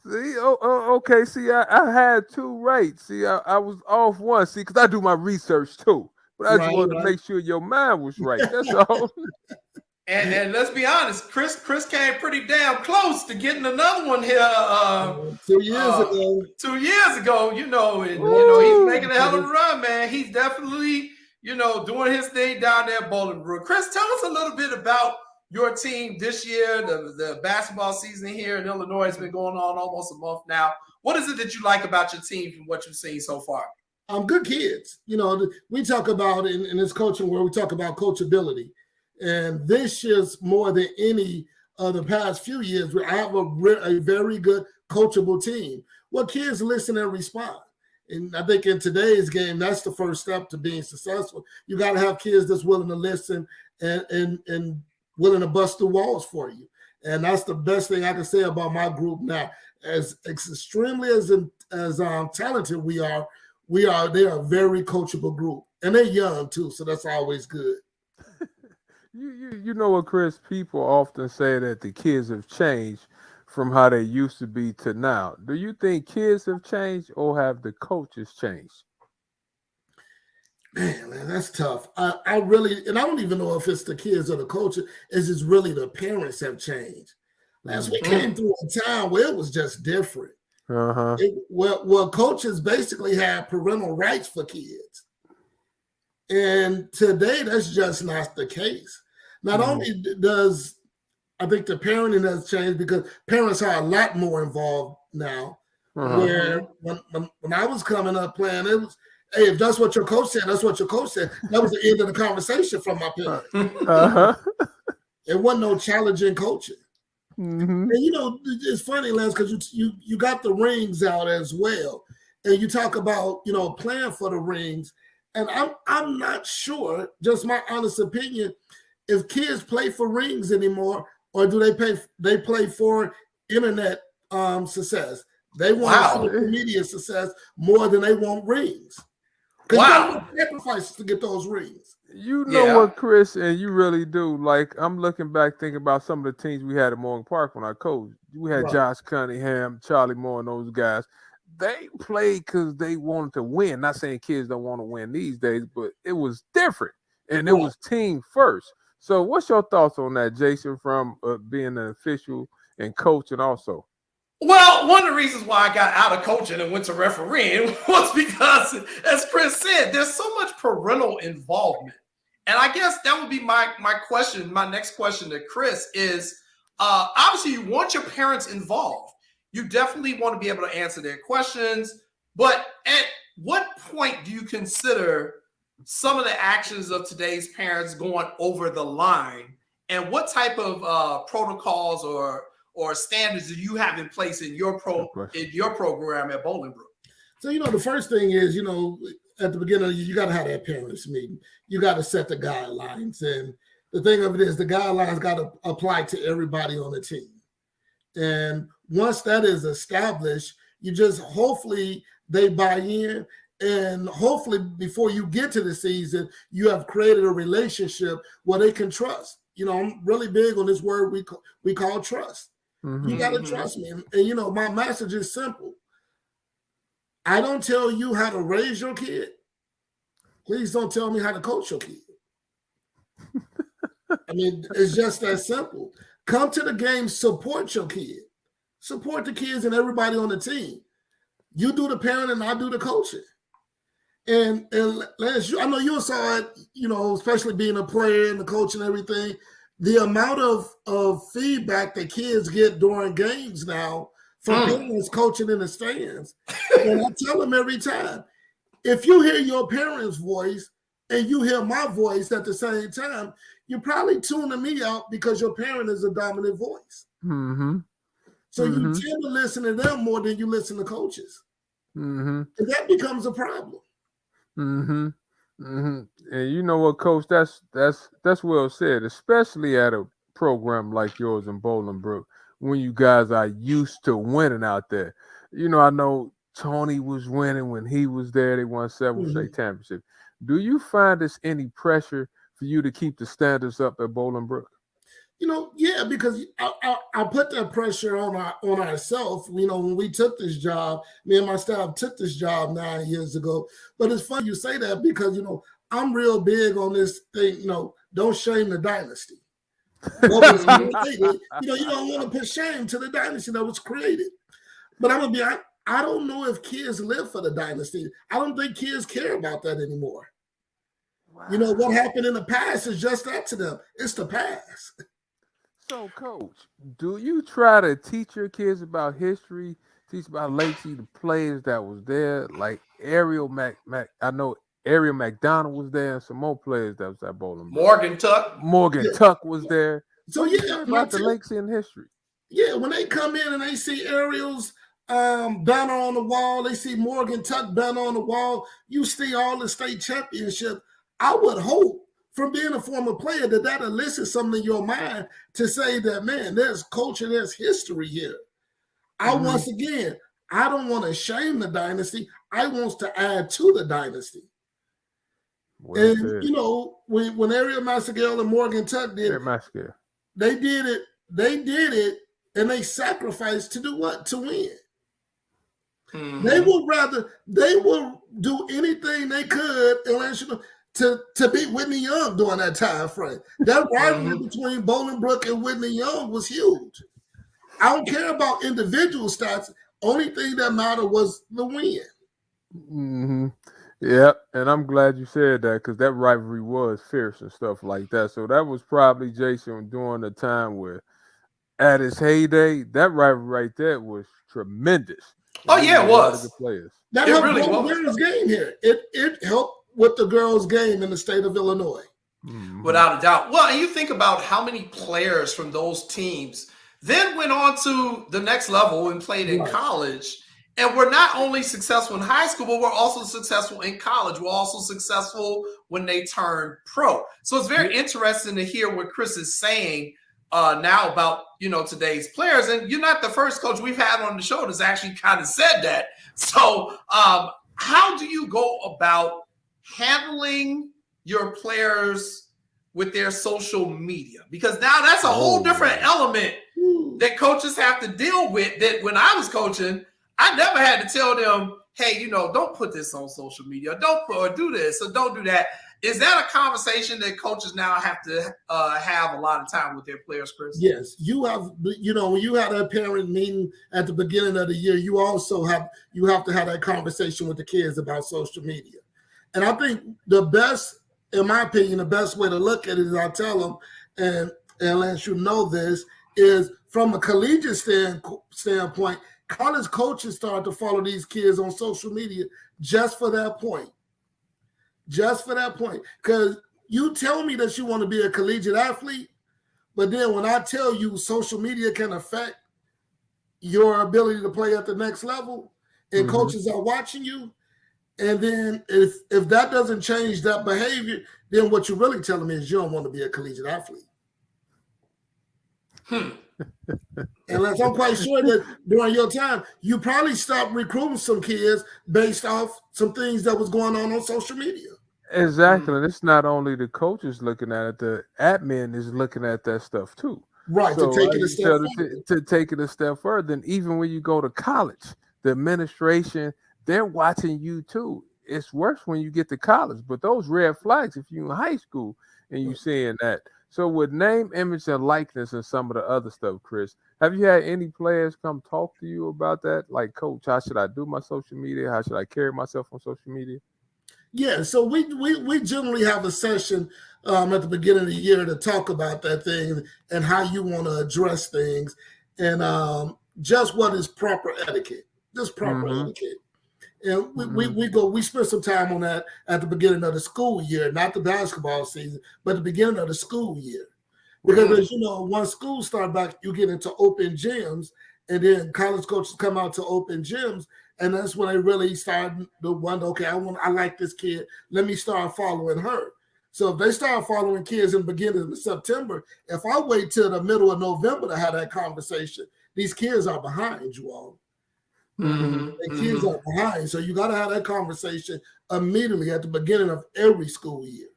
See, okay. See, I had 2 right. See, I was off 1. See, because I do my research too. But I just wanted to make sure your mind was right. That's all. And let's be honest, Chris came pretty damn close to getting another one here 2 years ago. 2 years ago, you know, and you know, he's making a hell of a run, man. He's definitely, you know, doing his thing down there at Bolingbrook. Chris, tell us a little bit about your team this year. The basketball season here in Illinois has been going on almost a month now. What is it that you like about your team from what you've seen so far? Good kids. You know, we talk about in this coaching where we talk about coachability. And this year's more than any of the past few years, I have a very good coachable team. Well, kids listen and respond. And I think in today's game, that's the first step to being successful. You got to have kids that's willing to listen and willing to bust through walls for you. And that's the best thing I can say about my group now. As extremely as talented they are a very coachable group. And they're young too, so that's always good. You know what, Chris? People often say that the kids have changed from how they used to be to now. Do you think kids have changed or have the coaches changed? Man, that's tough. I really, and I don't even know if it's the kids or the coaches, it's just really the parents have changed. Last we came through a time where it was just different. Well, coaches basically had parental rights for kids. And today, that's just not the case. Not only does I think the parenting has changed because parents are a lot more involved now. Where when I was coming up playing, it was, hey, if that's what your coach said, that's what your coach said. That was the end of the conversation from my parents. It wasn't no challenging coaching. And it's funny, Lance, because you got the rings out as well, and you talk about playing for the rings, and I'm not sure, just my honest opinion, if kids play for rings anymore, or do they play for internet success? They want social media success more than they want rings. Wow! Sacrifices to get those rings. You know what, Chris, and you really do. Like, I'm looking back, thinking about some of the teams we had at Morgan Park when I coached. We had Josh Cunningham, Charlie Moore, and those guys. They played because they wanted to win. Not saying kids don't want to win these days, but it was different, and it was team first. So what's your thoughts on that, Jason, from being an official and coaching also? Well, one of the reasons why I got out of coaching and went to refereeing was because, as Chris said, there's so much parental involvement. And I guess that would be my question. My next question to Chris is, obviously you want your parents involved. You definitely want to be able to answer their questions. But at what point do you consider some of the actions of today's parents going over the line? And what type of protocols or standards do you have in place in your program at Bolingbrook? So, the first thing is, at the beginning, you got to have that parents meeting. You got to set the guidelines. And the thing of it is the guidelines got to apply to everybody on the team. And once that is established, you just hopefully they buy in. And hopefully before you get to the season, you have created a relationship where they can trust. I'm really big on this word we call trust. You got to trust me. And, my message is simple. I don't tell you how to raise your kid. Please don't tell me how to coach your kid. I mean, it's just that simple. Come to the game, support your kid. Support the kids and everybody on the team. You do the parenting, I do the coaching. And Lance, I know you saw it, especially being a player and the coach and everything. The amount of feedback that kids get during games now from parents coaching in the stands. And I tell them every time, if you hear your parents' voice and you hear my voice at the same time, you're probably tuning me out because your parent is a dominant voice. So you tend to listen to them more than you listen to coaches. And that becomes a problem. And you know what, Coach? That's well said, especially at a program like yours in Bolingbrook, when you guys are used to winning out there. I know Tony was winning when he was there. They won several state championships. Do you find there's any pressure for you to keep the standards up at Bolingbrook? Yeah, because I put that pressure on ourselves. When we took this job, me and my staff took this job 9 years ago. But it's funny you say that because, I'm real big on this thing, don't shame the dynasty. What was created, you don't want to put shame to the dynasty that was created. But I'm going to be honest, I don't know if kids live for the dynasty. I don't think kids care about that anymore. Wow. What happened in the past is just that to them. It's the past. So, Coach, do you try to teach your kids about history, teach about legacy, the players that was there, like Ariel I know Ariel McDonald was there, and some more players that was at Bolingbrook. Morgan Tuck was there. So, about the legacy and history. Yeah, when they come in and they see Ariel's banner on the wall, they see Morgan Tuck banner on the wall, you see all the state championship, I would hope from being a former player that elicits something in your mind to say that, man, there's culture, there's history here. Once again, I don't want to shame the dynasty. I want to add to the dynasty. Well, and, when Ariel Massaguel and Morgan Tuck did it, they did it, and they sacrificed to do what? To win. They will do anything they could, unless to beat Whitney Young during that time frame. That rivalry between Bolingbrook and Whitney Young was huge. I don't care about individual stats. Only thing that mattered was the win. Yeah, and I'm glad you said that because that rivalry was fierce and stuff like that. So that was probably Jason during the time where, at its heyday, that rivalry right there was tremendous. Oh yeah, it A lot of good was. players. That It helped really grow the was. girls' game here. It helped with the girls' game in the state of Illinois. Without a doubt. Well, and you think about how many players from those teams then went on to the next level and played in college. And we're not only successful in high school, but we're also successful in college. We're also successful when they turn pro. So it's very interesting to hear what Chris is saying now about, today's players. And you're not the first coach we've had on the show that's actually kind of said that. So how do you go about handling your players with their social media? Because now that's a whole different element that coaches have to deal with. That when I was coaching, I never had to tell them, hey, don't put this on social media, or do this, or don't do that. Is that a conversation that coaches now have to have a lot of time with their players, Chris? Yes, you have. When you had a parent meeting at the beginning of the year, you also have to have that conversation with the kids about social media. And I think the best, in my opinion, the best way to look at it is I tell them, and unless you know this, is from a collegiate standpoint, college coaches start to follow these kids on social media just for that point. Just for that point. Because you tell me that you want to be a collegiate athlete, but then when I tell you social media can affect your ability to play at the next level, and coaches are watching you, and then if that doesn't change that behavior, then what you're really telling me is you don't want to be a collegiate athlete. Unless I'm quite sure that during your time, you probably stopped recruiting some kids based off some things that was going on social media. Exactly. And it's not only the coaches looking at it, the admin is looking at that stuff too. Right, So to take it a step further. to take it a step further. And even when you go to college, the administration, they're watching you too. It's worse when you get to college, but those red flags if you're in high school and you seeing that. So with name, image, and likeness and some of the other stuff, Chris, have you had any players come talk to you about that? Like, Coach, how should I do my social media? How should I carry myself on social media? Yeah, so we generally have a session at the beginning of the year to talk about that thing and how you want to address things and just what is proper etiquette, just proper etiquette. And we spend some time on that at the beginning of the school year, not the basketball season, but the beginning of the school year. Because as you know, once school starts back, you get into open gyms, and then college coaches come out to open gyms, and that's when they really start to wonder, okay, I like this kid. Let me start following her. So if they start following kids in the beginning of September, if I wait till the middle of November to have that conversation, these kids are behind you all. The kids are behind. So you got to have that conversation immediately at the beginning of every school year.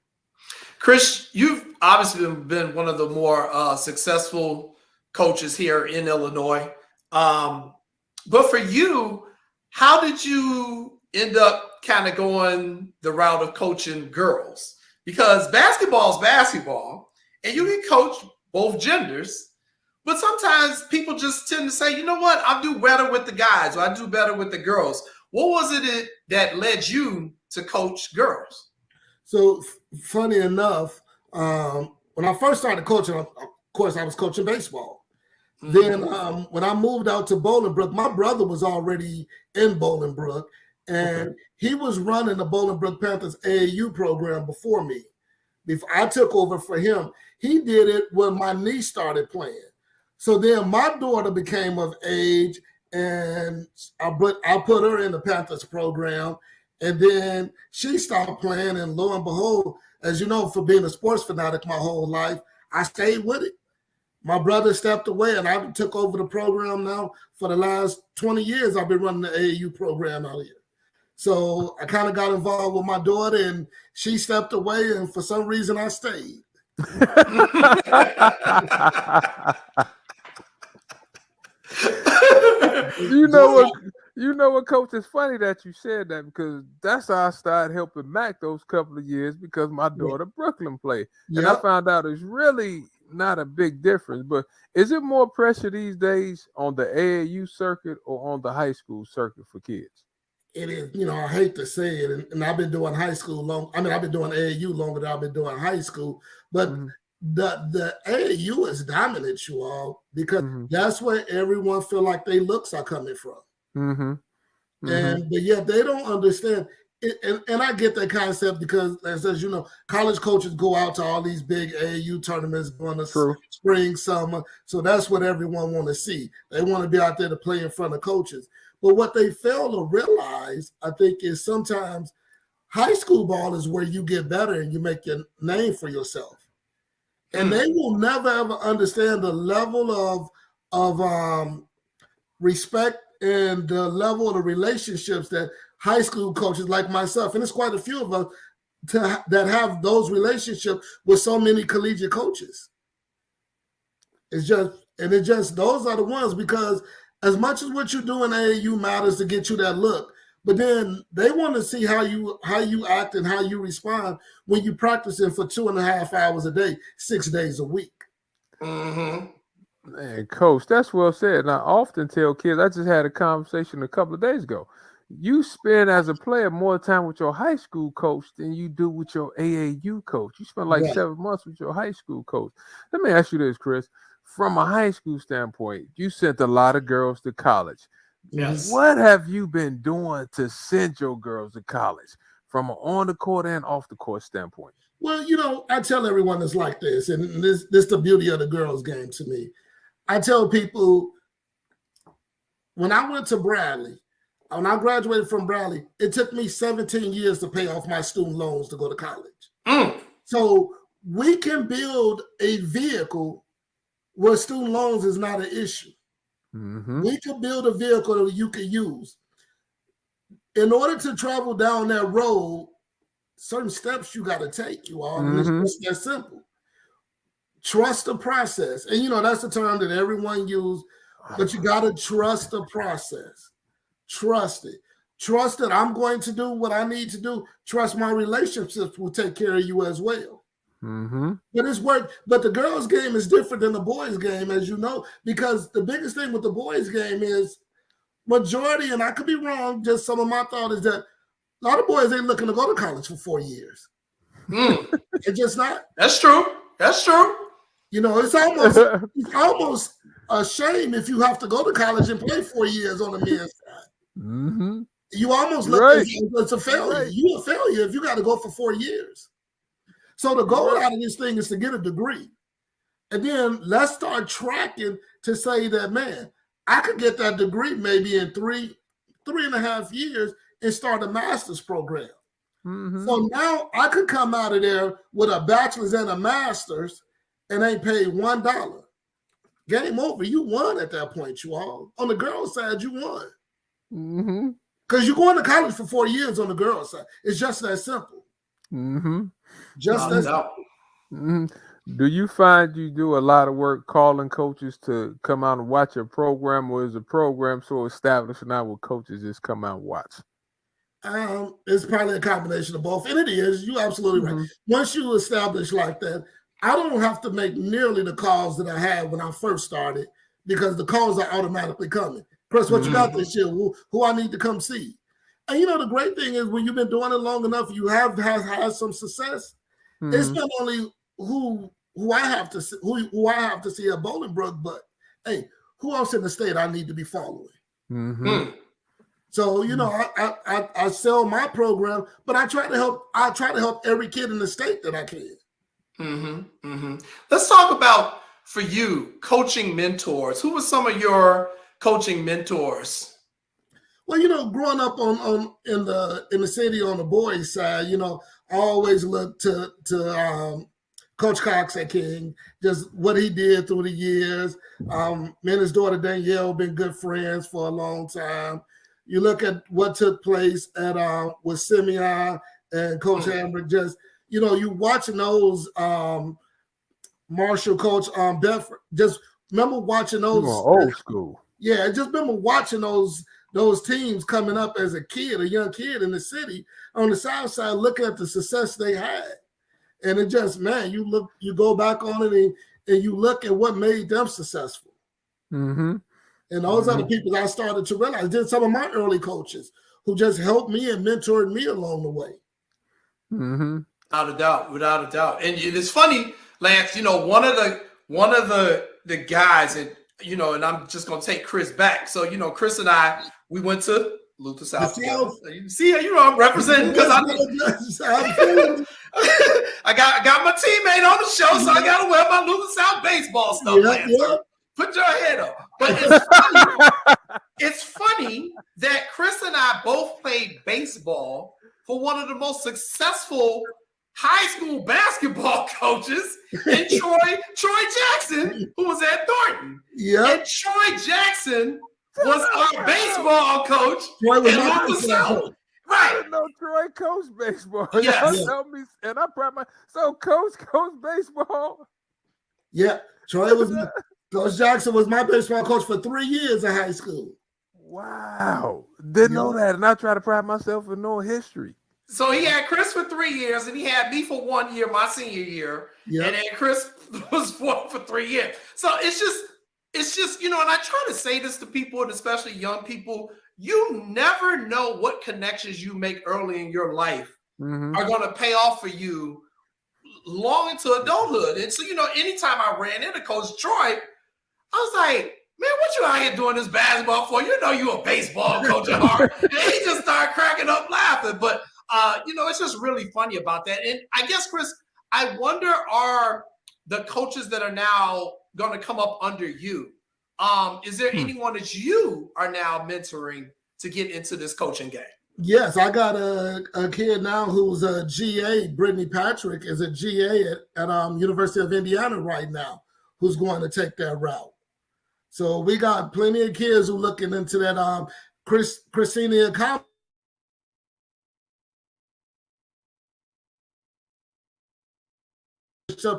Chris, you've obviously been one of the more successful coaches here in Illinois. But for you, how did you end up kind of going the route of coaching girls? Because basketball is basketball, and you can coach both genders. But sometimes people just tend to say, you know what, I do better with the guys, or I do better with the girls. What was it that led you to coach girls? So funny enough, when I first started coaching, of course, I was coaching baseball. Then when I moved out to Bolingbrook, my brother was already in Bolingbrook, and he was running the Bolingbrook Panthers AAU program before me. Before I took over for him, he did it when my niece started playing. So then my daughter became of age, and I put her in the Panthers program, and then she started playing, and lo and behold, as you know, for being a sports fanatic my whole life, I stayed with it. My brother stepped away, and I took over the program now. For the last 20 years, I've been running the AAU program out here. So I kind of got involved with my daughter, and she stepped away, and for some reason I stayed. You know what, Coach? It's funny that you said that because that's how I started helping Mac those couple of years because my daughter Brooklyn played. And I found out it's really not a big difference. But is it more pressure these days on the AAU circuit or on the high school circuit for kids? it is, I hate to say it, and I've been doing high school I've been doing AAU longer than I've been doing high school, but the AAU is dominant, you all, because that's where everyone feel like their looks are coming from. But yet they don't understand it, and I get that concept because, as you know, college coaches go out to all these big AAU tournaments during the spring, summer, so that's what everyone want to see. They want to be out there to play in front of coaches. But what they fail to realize, I think, is sometimes high school ball is where you get better and you make your name for yourself. And they will never ever understand the level of respect and the level of the relationships that high school coaches like myself, and it's quite a few of us that have those relationships with so many collegiate coaches. It's just those are the ones, because as much as what you do in AAU matters to get you that look, but then they want to see how you act and how you respond when you're practicing for 2.5 hours a day, 6 days a week. Man, Coach, that's well said. And I often tell kids, I just had a conversation a couple of days ago. You spend as a player more time with your high school coach than you do with your AAU coach. You spend like 7 months with your high school coach. Let me ask you this, Chris. From a high school standpoint, you sent a lot of girls to college. Yes. What have you been doing to send your girls to college from an on the court and off the court standpoint? Well, I tell everyone it's like this, and this is the beauty of the girls' game to me. I tell people, when I went to Bradley, when I graduated from Bradley, it took me 17 years to pay off my student loans to go to college. So we can build a vehicle where student loans is not an issue. We can build a vehicle that you can use. In order to travel down that road, certain steps you got to take, you all, and it's just that simple. Trust the process. And, that's the term that everyone uses, but you got to trust the process. Trust it. Trust that I'm going to do what I need to do. Trust my relationships will take care of you as well. But it's work. But the girls' game is different than the boys' game, as you know, because the biggest thing with the boys' game is majority, and I could be wrong, just some of my thought is that a lot of boys ain't looking to go to college for 4 years. It's just not. That's true. That's true. It's almost a shame if you have to go to college and play 4 years on the men's side. You almost look as if it's a failure. You're a failure if you got to go for 4 years. So the goal out of this thing is to get a degree. And then let's start tracking to say that, man, I could get that degree maybe in 3.5 years and start a master's program. So now I could come out of there with a bachelor's and a master's and ain't paid $1. Game over. You won at that point, you all. On the girls' side, you won. Because you're going to college for 4 years on the girls' side. It's just that simple. Just that simple. Do you find you do a lot of work calling coaches to come out and watch your program, or is the program so established now where coaches just come out and watch? It's probably a combination of both. And it is. You're absolutely right. Once you establish like that, I don't have to make nearly the calls that I had when I first started, because the calls are automatically coming. Chris, what you got this year? Who I need to come see? And the great thing is, when you've been doing it long enough, you have had some success. It's not only who I have to see, who I have to see at Bolingbrook, but hey, who else in the state I need to be following? So I sell my program, but I try to help every kid in the state that I can. Let's talk about, for you, coaching mentors. Who were some of your coaching mentors? Well, growing up in the city on the boys' side, I always looked to Coach Cox at King, just what he did through the years. Me and his daughter Danielle been good friends for a long time. You look at what took place at with Simeon and Coach Amber. Just you watching those Marshall coach Bedford. Just remember watching those old school. Yeah, just remember watching those teams coming up as a young kid in the city on the south side, looking at the success they had. And it just, man, you go back on it and you look at what made them successful. And those are the people I started to realize. Then some of my early coaches who just helped me and mentored me along the way. Mm-hmm. Without a doubt. And it's funny, Lance, one of the guys, and and I'm just gonna take Chris back. So, Chris and I, we went to Luther South together. You see, I'm representing because I got my teammate on the show, so I gotta wear my Luther South baseball stuff, Lance. So put your head up. But it's funny that Chris and I both played baseball for one of the most successful high school basketball coaches in Troy Jackson, who was at Thornton. Yeah. And Troy Jackson was our baseball coach at Luther South. Right. I didn't know Troy coached baseball. Yes. Tell me, and I probably coach baseball. Yeah. Coach Jackson was my baseball coach for 3 years in high school. Wow. Didn't know that. And I try to pride myself in knowing history. So he had Chris for 3 years, and he had me for 1 year, my senior year, and then Chris was for 3 years. So it's just, and I try to say this to people, and especially young people, you never know what connections you make early in your life are going to pay off for you long into adulthood. And so, anytime I ran into Coach Troy, I was like, man, what you out here doing this basketball for? You a baseball coach at heart. And he just started cracking up laughing. But it's just really funny about that. And I guess, Chris, I wonder, are the coaches that are now going to come up under you, is there anyone that you are now mentoring to get into this coaching game? Yes, I got a kid now who's a GA. Brittany Patrick is a GA at University of Indiana right now, who's going to take that route. So we got plenty of kids who looking into that. Christina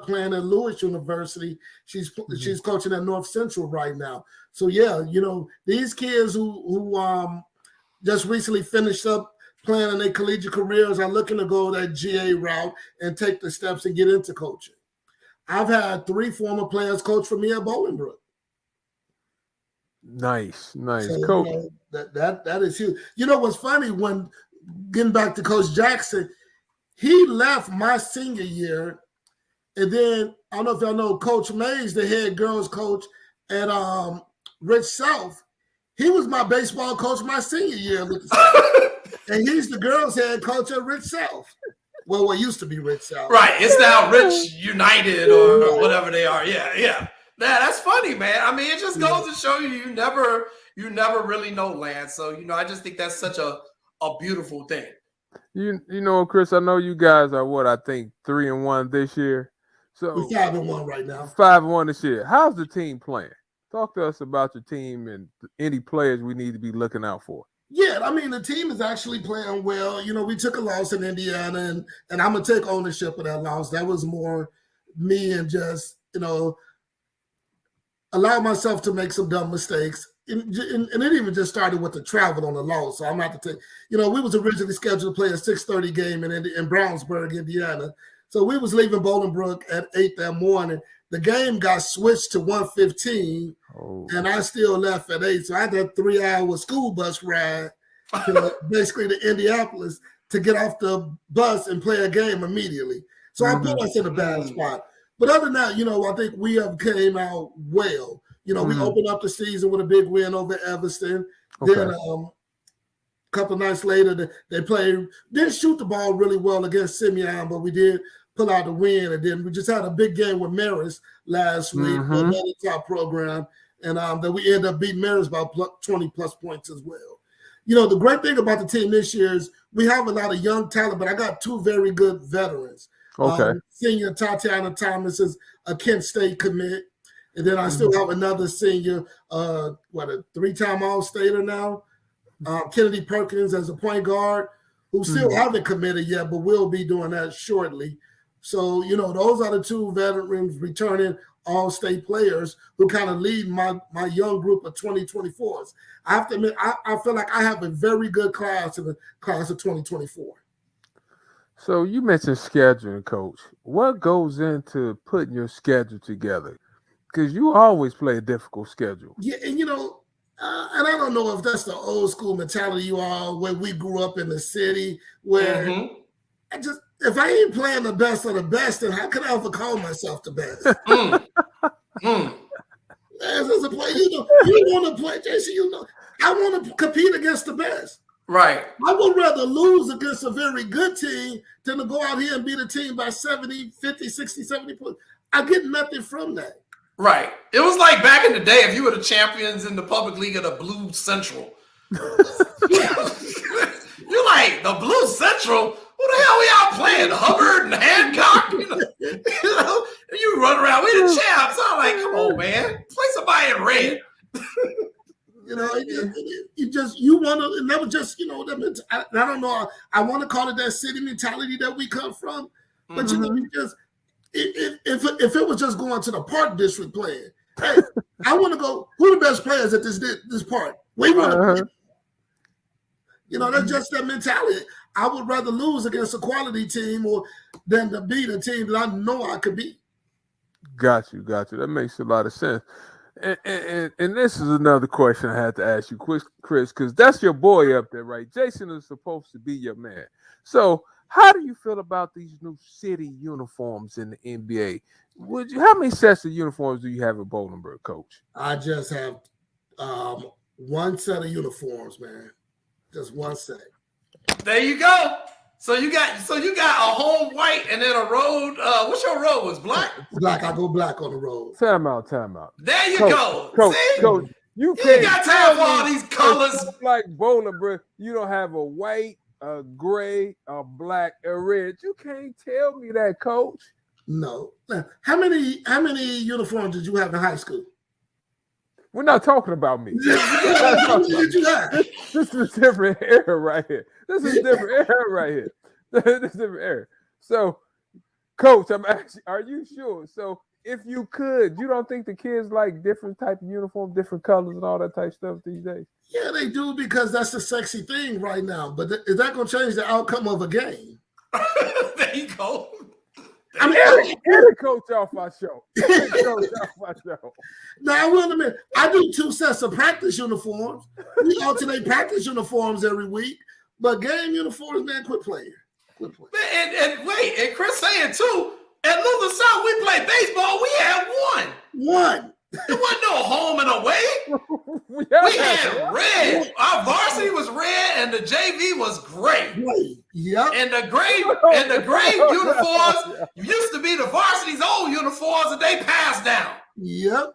playing at Lewis University. She's coaching at North Central right now. So yeah, these kids who just recently finished up playing in their collegiate careers are looking to go that GA route and take the steps and get into coaching. I've had 3 former players coach for me at Bolingbrook. Nice, So, coach. That is huge. What's funny, when getting back to Coach Jackson, he left my senior year. And then, I don't know if y'all know, Coach Mays, the head girls coach at Rich South, he was my baseball coach my senior year. And he's the girls' head coach at Rich South. Well, what used to be Rich South. Right. It's now Rich United or whatever they are. Yeah. That's funny, man. I mean, it just goes to show you never really know, Lance. So, I just think that's such a beautiful thing. Chris, I know you guys are 3-1 this year. So we're 5-1 right now. 5-1 this year. How's the team playing? Talk to us about your team and any players we need to be looking out for. Yeah, I mean, the team is actually playing well. We took a loss in Indiana, and I'm going to take ownership of that loss. That was more me and just, allow myself to make some dumb mistakes. And it even just started with the travel on the loss. So I'm going to have to take, we was originally scheduled to play a 6:30 game in Brownsburg, Indiana. So we was leaving Bolingbrook at 8 that morning. The game got switched to 1:15, and I still left at 8. So I had that 3-hour school bus ride to basically to Indianapolis to get off the bus and play a game immediately. So I put us in a bad spot. But other than that, I think we have came out well. We opened up the season with a big win over Evanston. Then a couple nights later, they didn't shoot the ball really well against Simeon, but we did pull out the win. And then we just had a big game with Marist last week, another top program, and then we ended up beating Marist by 20-plus points as well. The great thing about the team this year is we have a lot of young talent, but I got 2 very good veterans. Senior Tatiana Thomas is a Kent State commit. And then I still have another senior, a 3-time All-Stater now, Kennedy Perkins as a point guard, who still haven't committed yet, but will be doing that shortly. So, those are the 2 veterans returning All-State players who kind of lead my young group of 2024s. I have to admit, I feel like I have a very good class in the class of 2024. So you mentioned scheduling, Coach. What goes into putting your schedule together? Because you always play a difficult schedule. Yeah, and And I don't know if that's the old school mentality you all, where we grew up in the city, where if I ain't playing the best of the best, then how could I ever call myself the best? As a player, you want to play, JC, I want to compete against the best. Right. I would rather lose against a very good team than to go out here and beat a team by 70, 50, 60, 70 points. I get nothing from that. Right. It was like back in the day, if you were the champions in the public league of the Blue Central. You're like, the Blue Central? Who the hell we out playing? Hubbard and Hancock? You run around, we the champs. I'm like, come on, man. Play somebody in red. You want to, and that was just, I don't know. I want to call it that city mentality that we come from. But, if it was just going to the park district playing, hey, I want to go, who the best players at this park? We want to that's just that mentality. I would rather lose against a quality team than to beat a team that I know I could beat. Got you. That makes a lot of sense. And this is another question I had to ask you, Chris, because that's your boy up there, right? Jason is supposed to be your man. So how do you feel about these new city uniforms in the NBA? How many sets of uniforms do you have at Bolingbrook, Coach? I just have one set of uniforms, man. Just one set. There you go. So you got a home white and then a road. What's your road? Was black? Black. I go black on the road. Time out. There you go. Coach, you ain't got time for all these colors. Like Bolingbrook, you don't have a white, a gray, a black, a red. You can't tell me that, Coach. No. How many uniforms did you have in high school? We're not talking about me. How many did you have? This is a different era right here. This is a different era. So, Coach, I'm asking, are you sure? So, if you could, you don't think the kids like different type of uniform, different colors, and all that type of stuff these days? Yeah, they do, because that's the sexy thing right now. But is that going to change the outcome of a game? There you go. I mean, Eric coach off our show. Now, I will admit, I do 2 sets of practice uniforms. We alternate practice uniforms every week, but game uniforms, man, quit playing. And Chris saying too, at Luther South, we played baseball. We had one. There wasn't no home and away. We had red. Our varsity was red, and the JV was gray. Yep. And the gray uniforms used to be the varsity's old uniforms that they passed down. Yep.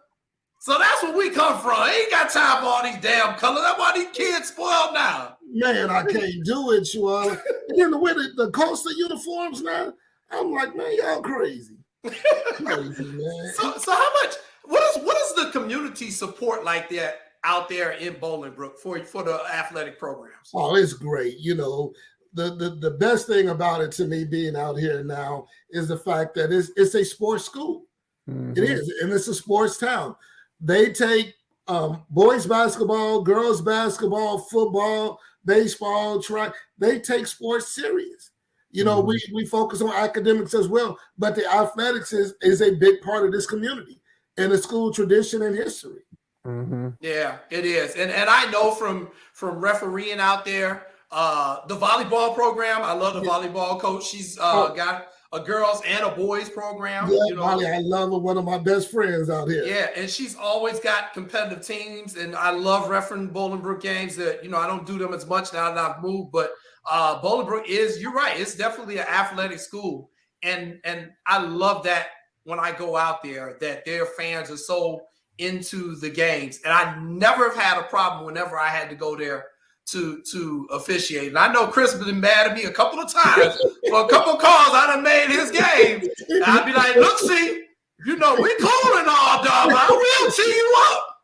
So that's where we come from. I ain't got time for all these damn colors. That's why these kids spoiled now. Man, I can't do it, you all. And then the way the Costa uniforms now, I'm like, man, y'all crazy. Crazy, man. So how much? What is the community support like that out there in Bolingbrook for the athletic programs? Oh, it's great. The best thing about it to me being out here now is the fact that it's a sports school. Mm-hmm. It is, and it's a sports town. They take boys basketball, girls basketball, football, baseball, track. They take sports serious. We focus on academics as well, but the athletics is a big part of this community and the school tradition and history. Mm-hmm. Yeah, it is. And I know from refereeing out there, the volleyball program, I love the volleyball coach. She's got a girls and a boys program. Yeah, Molly, I love her, one of my best friends out here. Yeah, and she's always got competitive teams, and I love refereeing Bolingbrook games that, I don't do them as much now that I've moved, but Bolingbrook you're right, it's definitely an athletic school. And I love that when I go out there, that their fans are so into the games. And I never have had a problem whenever I had to go there to officiate. And I know Chris has been mad at me a couple of times for a couple of calls I done made his game. And I'd be like, look, see, we cool and all, dog, but I will tee you up.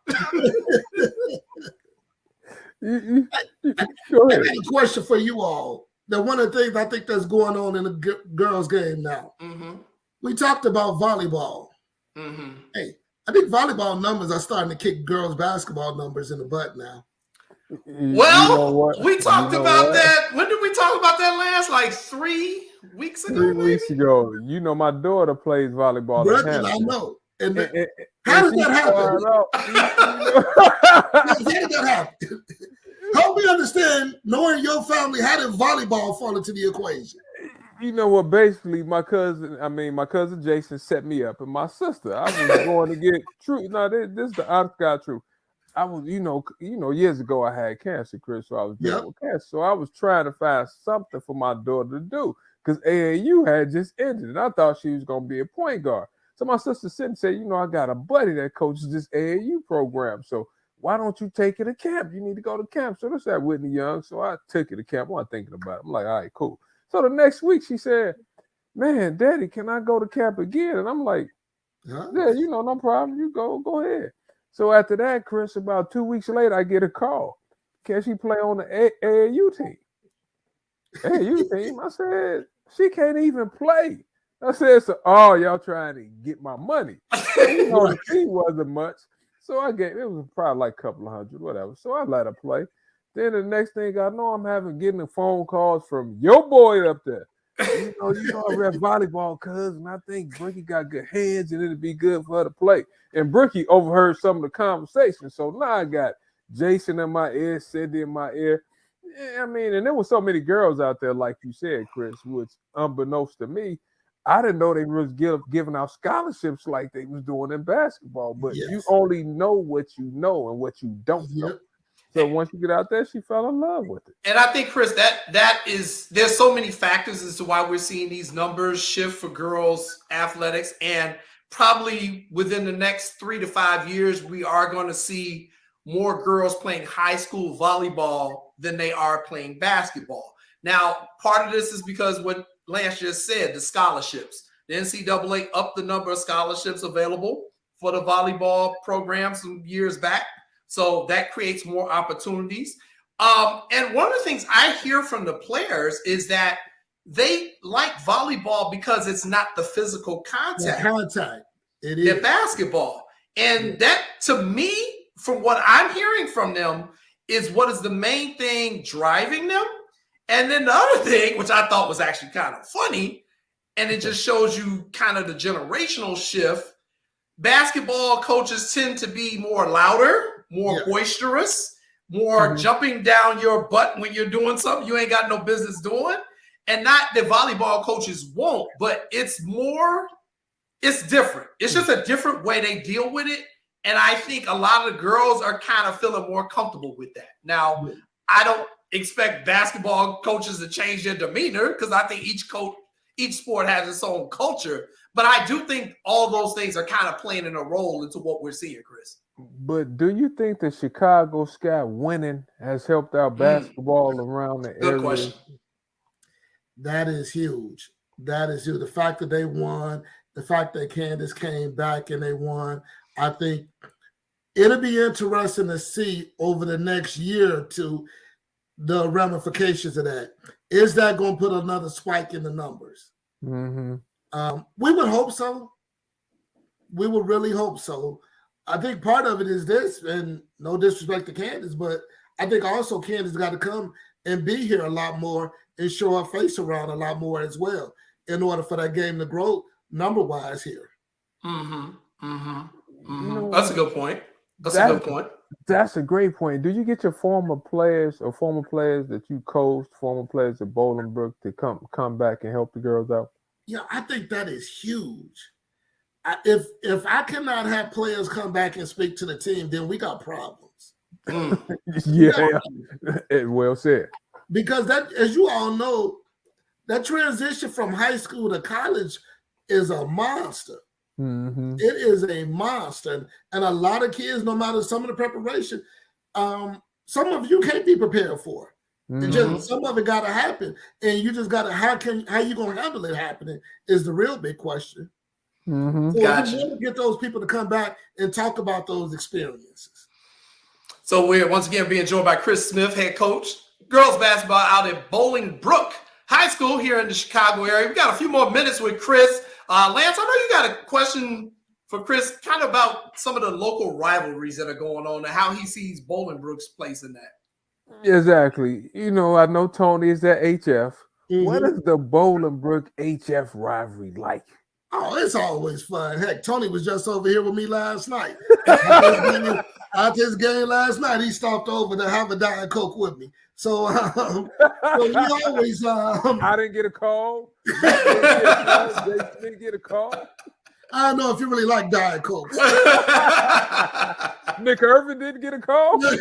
I got a question for you all. Now, one of the things I think that's going on in the girls' game now, we talked about volleyball. Mm-hmm. Hey, I think volleyball numbers are starting to kick girls' basketball numbers in the butt now. Well, we talked about that. When did we talk about that last? Like 3 weeks ago? 3 weeks ago. My daughter plays volleyball. I know. And how did that happen? How did that happen? Help me understand, knowing your family, how did volleyball fall into the equation? You know what? Basically, my cousin Jason set me up, and my sister. I was going to get truth. No, this is the honest God truth. I was, years ago I had cancer, Chris. So I was dealing with cancer. So I was trying to find something for my daughter to do because AAU had just ended, and I thought she was going to be a point guard. So my sister said, I got a buddy that coaches this AAU program. So why don't you take her to camp? You need to go to camp. So that's at Whitney Young. So I took her to camp. I wasn't thinking about it. I'm like, all right, cool. So the next week she said, man, Daddy, can I go to camp again? And I'm like, yeah, no problem. You go ahead. So after that, Chris, about 2 weeks later, I get a call. Can she play on the AAU team? AAU team? I said, she can't even play. I said, so, y'all trying to get my money. The team wasn't much. So it was probably like a couple of hundred, whatever. So I let her play. Then the next thing I know, I'm getting the phone calls from your boy up there. I read volleyball, cousin. I think Bricky got good hands and it'd be good for her to play. And Bricky overheard some of the conversation. So now I got Jason in my ear, Cindy in my ear. Yeah, and there were so many girls out there, like you said, Chris, which unbeknownst to me, I didn't know they was giving out scholarships like they was doing in basketball. But you only know what you know and what you don't know. So once you get out there, she fell in love with it. And I think, Chris, there's so many factors as to why we're seeing these numbers shift for girls athletics. And probably within the next 3 to 5 years, we are going to see more girls playing high school volleyball than they are playing basketball. Now, part of this is because what Lance just said, the scholarships. The NCAA upped the number of scholarships available for the volleyball program some years back. So that creates more opportunities. And one of the things I hear from the players is that they like volleyball because it's not the physical contact. It is basketball. And that, to me, from what I'm hearing from them, is what is the main thing driving them. And then the other thing, which I thought was actually kind of funny, and it just shows you kind of the generational shift. Basketball coaches tend to be more louder, more boisterous, more jumping down your butt when you're doing something you ain't got no business doing. And not that volleyball coaches won't, but it's different. It's just a different way they deal with it. And I think a lot of the girls are kind of feeling more comfortable with that. Now, I don't expect basketball coaches to change their demeanor because I think each sport has its own culture. But I do think all those things are kind of playing in a role into what we're seeing, Chris. But do you think the Chicago Sky winning has helped out basketball around the area? Good question. That is huge. That is huge. The fact that they won, the fact that Candace came back and they won, I think it'll be interesting to see over the next year or two the ramifications of that. Is that going to put another spike in the numbers? Mm-hmm. We would hope so. We would really hope so. I think part of it is this, and no disrespect to Candace, but I think also Candace got to come and be here a lot more and show her face around a lot more as well in order for that game to grow number-wise here. That's a good point. That's a good point. That's a great point. Do you get your former players that you coached, former players at Bolingbrook to come back and help the girls out? Yeah, I think that is huge. If I cannot have players come back and speak to the team, then we got problems. Yeah, well said. Because that, as you all know, that transition from high school to college is a monster. Mm-hmm. It is a monster. And a lot of kids, no matter some of the preparation, some of you can't be prepared for. Mm-hmm. Just some of it got to happen. And you just got to, how you going to handle it happening is the real big question. Mm-hmm. So gotcha. You want to get those people to come back and talk about those experiences. So we're once again being joined by Chris Smith, head coach, girls basketball out at Bolingbrook High School here in the Chicago area. We got a few more minutes with Chris. Lance, I know you got a question for Chris kind of about some of the local rivalries that are going on and how he sees Bolingbrook's place in that. Exactly. I know Tony is at HF. Mm-hmm. What is the Bolingbrook HF rivalry like? Oh, it's always fun. Heck, Tony was just over here with me last night. After his game last night, he stopped over to have a Diet Coke with me. So, so we always. I didn't get a call. Didn't get a call. I don't know if you really like Diet Coke. Nick Irvin didn't get a call. But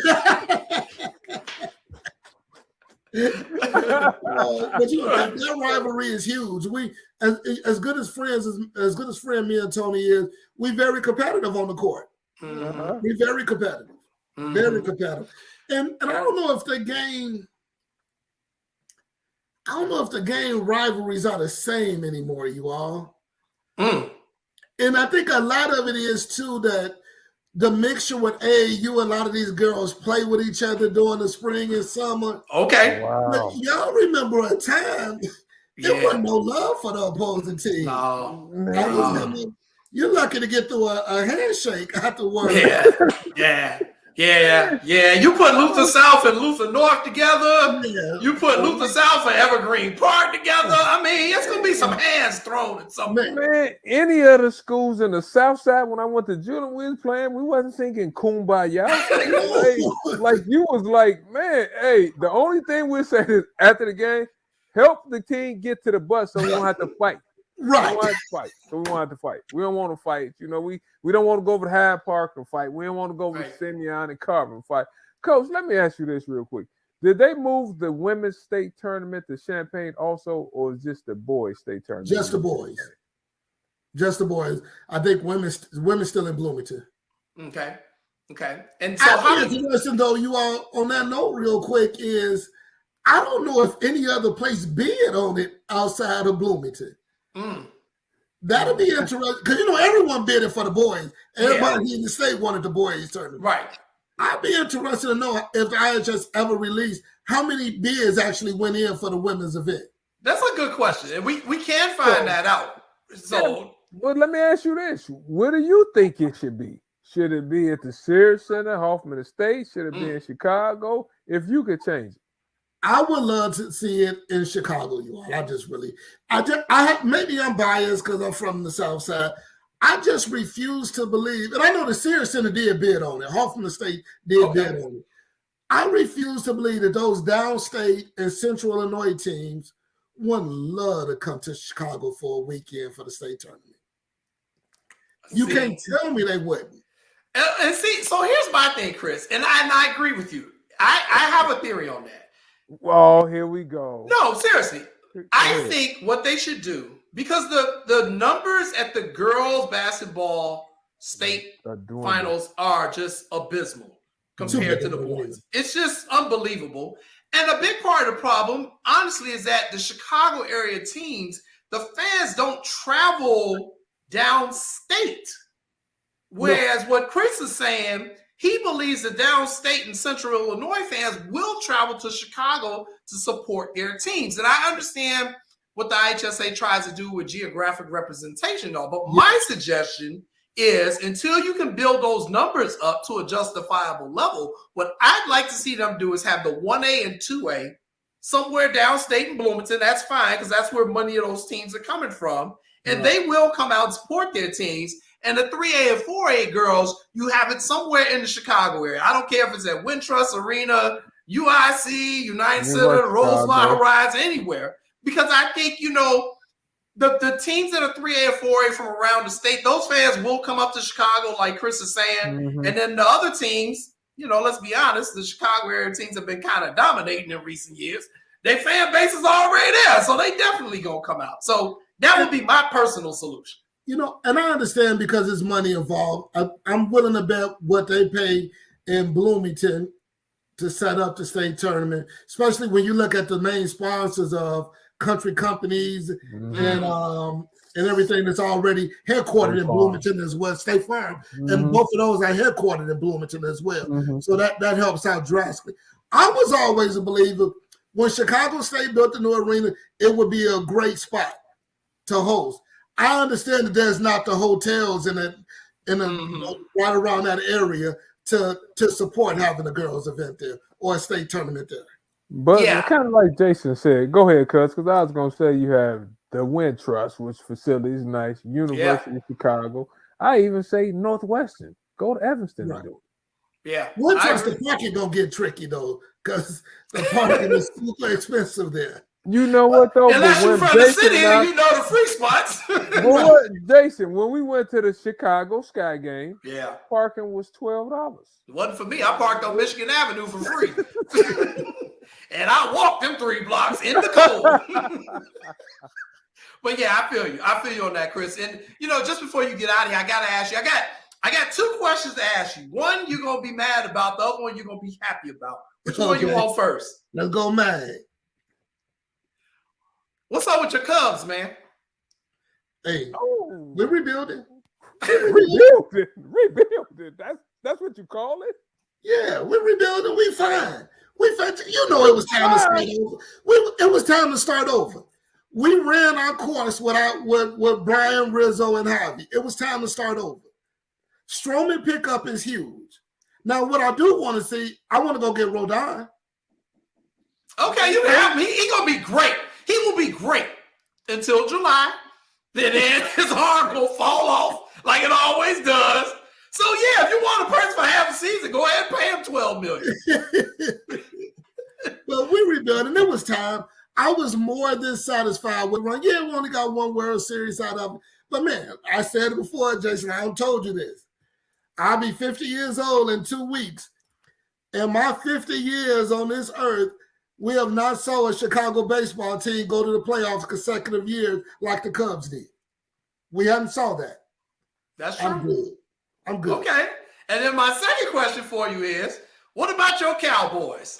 you know that rivalry is huge. We as good as friends as good as friend me and Tony is. We very competitive on the court. Mm-hmm. We're very competitive, very competitive. And I don't know if the game rivalries are the same anymore, you all. And I think a lot of it is too that the mixture with AAU, a lot of these girls play with each other during the spring and summer. Okay. Wow. But y'all remember a time there wasn't no love for the opposing team. No. You're lucky to get through a handshake afterwards. Yeah. You put Luther South and Luther North together. Yeah. You put Luther South and Evergreen Park together. I mean, it's gonna be some hands thrown at something. Man, any other schools in the South Side when I went to Julian, we was playing. We wasn't singing Kumbaya. like you was like, man, hey, the only thing we say is after the game, help the team get to the bus so we don't have to fight. Right. We don't have to fight. So we don't have to fight. We don't want to fight. You know, we don't want to go over to Hyde Park and fight. We don't want to go over to Simeon and Carver and fight. Coach, let me ask you this real quick. Did they move the women's state tournament to Champaign also, or is just the boys state tournament? Just the boys. Just the boys. I think women still in Bloomington. Okay. And so interesting though, you all on that note real quick is I don't know if any other place bid on it outside of Bloomington. That'll be interesting because everyone bid it for the boys. Everybody in the state wanted the boys tournament. Right. I'd be interested to know if the IHS ever released how many bids actually went in for the women's event. That's a good question, and we can find that out. So, but let me ask you this: where do you think it should be? Should it be at the Sears Center, Hoffman Estate? Should it be in Chicago? If you could change it. I would love to see it in Chicago, you all. Maybe I'm biased because I'm from the South Side. I just refuse to believe, and I know the Sears Center did bid on it. Hoffman Estate did bid on it. I refuse to believe that those downstate and Central Illinois teams wouldn't love to come to Chicago for a weekend for the state tournament. You can't tell me they wouldn't. And see, so here's my thing, Chris, and I agree with you. I have a theory on that. Oh, here we go. No, seriously. I think what they should do, because the numbers at the girls basketball state finals are just abysmal compared to the boys. It's just unbelievable. And a big part of the problem, honestly, is that the Chicago area teams, the fans don't travel downstate. Whereas what Chris is saying, he believes the downstate and Central Illinois fans will travel to Chicago to support their teams. And I understand what the IHSA tries to do with geographic representation, though. But my suggestion is until you can build those numbers up to a justifiable level, what I'd like to see them do is have the 1A and 2A somewhere downstate in Bloomington. That's fine because that's where money of those teams are coming from. And they will come out and support their teams. And the 3A and 4A girls, you have it somewhere in the Chicago area. I don't care if it's at Wintrust Arena, UIC, United Center, Rosemont Horizon, anywhere. Because I think, the teams that are 3A and 4A from around the state, those fans will come up to Chicago, like Chris is saying. And then the other teams, let's be honest, the Chicago area teams have been kind of dominating in recent years. Their fan base is already there, so they definitely going to come out. So that would be my personal solution. And I understand because there's money involved. I'm willing to bet what they pay in Bloomington to set up the state tournament, especially when you look at the main sponsors of country companies and everything that's already headquartered in Bloomington as well, State Farm. And both of those are headquartered in Bloomington as well. So that helps out drastically. I was always a believer when Chicago State built the new arena, it would be a great spot to host. I understand that there's not the hotels right around that area to support having a girls' event there or a state tournament there. But kind of like Jason said, go ahead, cuz, because I was going to say you have the Wintrust, which facility is nice. University of Chicago. I even say Northwestern. Go to Evanston and do it. Yeah. Wintrust, the parking gonna get tricky though, because the parking is super expensive there. You know what though? Unless you're from the city and you know the free spots. Jason, when we went to the Chicago Sky game, parking was $12. It wasn't for me. I parked on Michigan Avenue for free. And I walked them 3 blocks in the cold. But yeah, I feel you. I feel you on that, Chris. And just before you get out of here, I gotta ask you. I got 2 questions to ask you. One you're gonna be mad about, the other one you're gonna be happy about. Which one you want first? Let's go mad. What's up with your Cubs, man? Hey, we're rebuilding. Rebuilding. That's what you call it? Yeah, we're rebuilding. We fine. It was time to start over. It was time to start over. We ran our course with Brian, Rizzo, and Javi. It was time to start over. Stroman pickup is huge. Now, what I do want to see, I want to go get Rodon. Okay, you can have me. He's gonna be great. He will be great until July. Then his arm will fall off like it always does. So yeah, if you want a person for half a season, go ahead and pay him $12 million. Well, we rebuilt, and it was time. I was more than satisfied with run. Yeah, we only got 1 World Series out of it. But man, I said it before, Jason. I told you this. I'll be 50 years old in 2 weeks. In my 50 years on this earth, we have not saw a Chicago baseball team go to the playoffs consecutive years like the Cubs did. We haven't saw that. That's true. I'm good. Okay. And then my second question for you is, what about your Cowboys?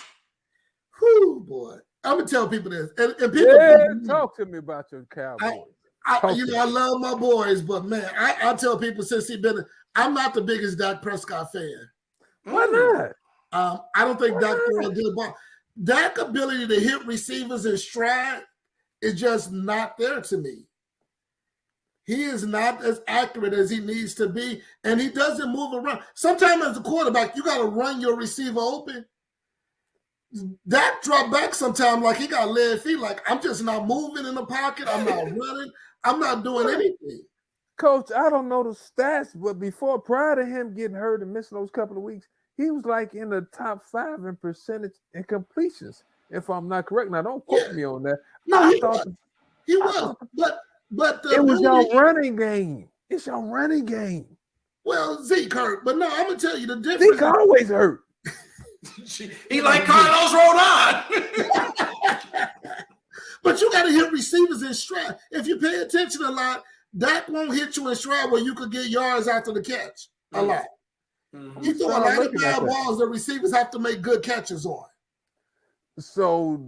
Whew, boy. I'm going to tell people this. And people talk to me about your Cowboys. I love my boys, but man, I tell people since I'm not the biggest Dak Prescott fan. Why not? I don't think Dak throws a good ball. Dak's ability to hit receivers in stride is just not there to me. He is not as accurate as he needs to be, and he doesn't move around. Sometimes as a quarterback, you got to run your receiver open. Dak dropped back sometimes like he got lead feet. Like, I'm just not moving in the pocket. I'm not running. I'm not doing anything. Coach, I don't know the stats, but prior to him getting hurt and missing those couple of weeks, he was like in the top 5 in percentage and completions, if I'm not correct. Now, don't quote me on that. No, he was. But it was your running game. It's your running game. Well, Zeke hurt, but no, I'm gonna tell you the difference. Zeke always hurt. He like Carlos Rodon. But you got to hit receivers in stride. If you pay attention a lot, Dak won't hit you in stride where you could get yards after the catch a lot. Mm-hmm. He throw a lot of bad balls that receivers have to make good catches on. So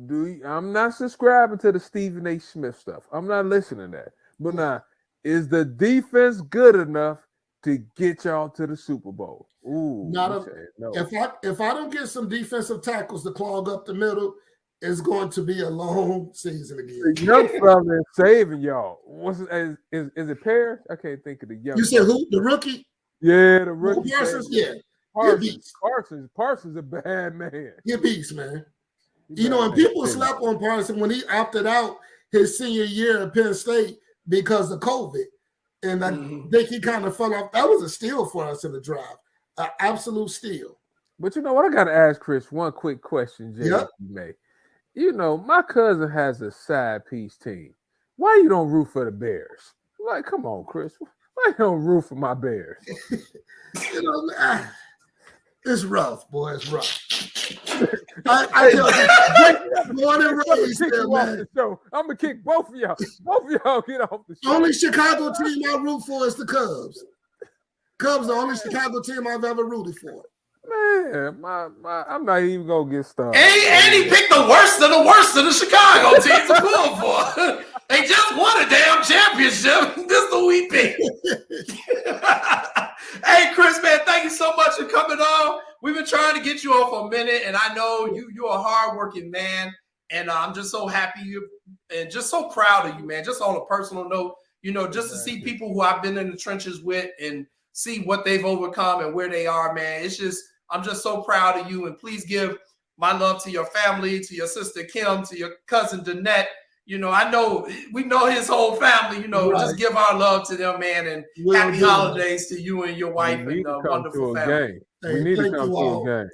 I'm not subscribing to the Stephen A. Smith stuff. I'm not listening to that. But now, is the defense good enough to get y'all to the Super Bowl? Ooh, no. If I don't get some defensive tackles to clog up the middle, it's going to be a long season again. The young fella is saving y'all. Is it Parrish? I can't think of the young. You said who? The rookie? Yeah, the rookie. Parsons. Yeah, Parsons a bad man. He a beast, man. And people slept on Parsons when he opted out his senior year at Penn State because of COVID. And I think he kind of fell off. That was a steal for us in the draft. An absolute steal. But you know what? I got to ask Chris one quick question, Jay. Yep. My cousin has a side piece team. Why you don't root for the Bears? Like, come on, Chris. Why you don't root for my Bears? It's rough, boy. It's rough. I tell you, born and raised there, man. I'm gonna kick both of y'all. Both of y'all get off the show. Only Chicago team I root for is the Cubs. Cubs the only Chicago team I've ever rooted for. Man, I'm not even gonna get started. And he picked the worst of the Chicago teams to pull for. They just won a damn championship. This is the we pick. Hey, Chris, man, thank you so much for coming on. We've been trying to get you on for a minute, and I know you're a hardworking man, and I'm just so happy and just so proud of you, man. Just on a personal note, just to see people who I've been in the trenches with and see what they've overcome and where they are, man. I'm just so proud of you, and please give my love to your family, to your sister Kim, to your cousin Danette, I know we know his whole family. Just give our love to them, man, and happy holidays to you and your wife and wonderful family. We need to come to a game.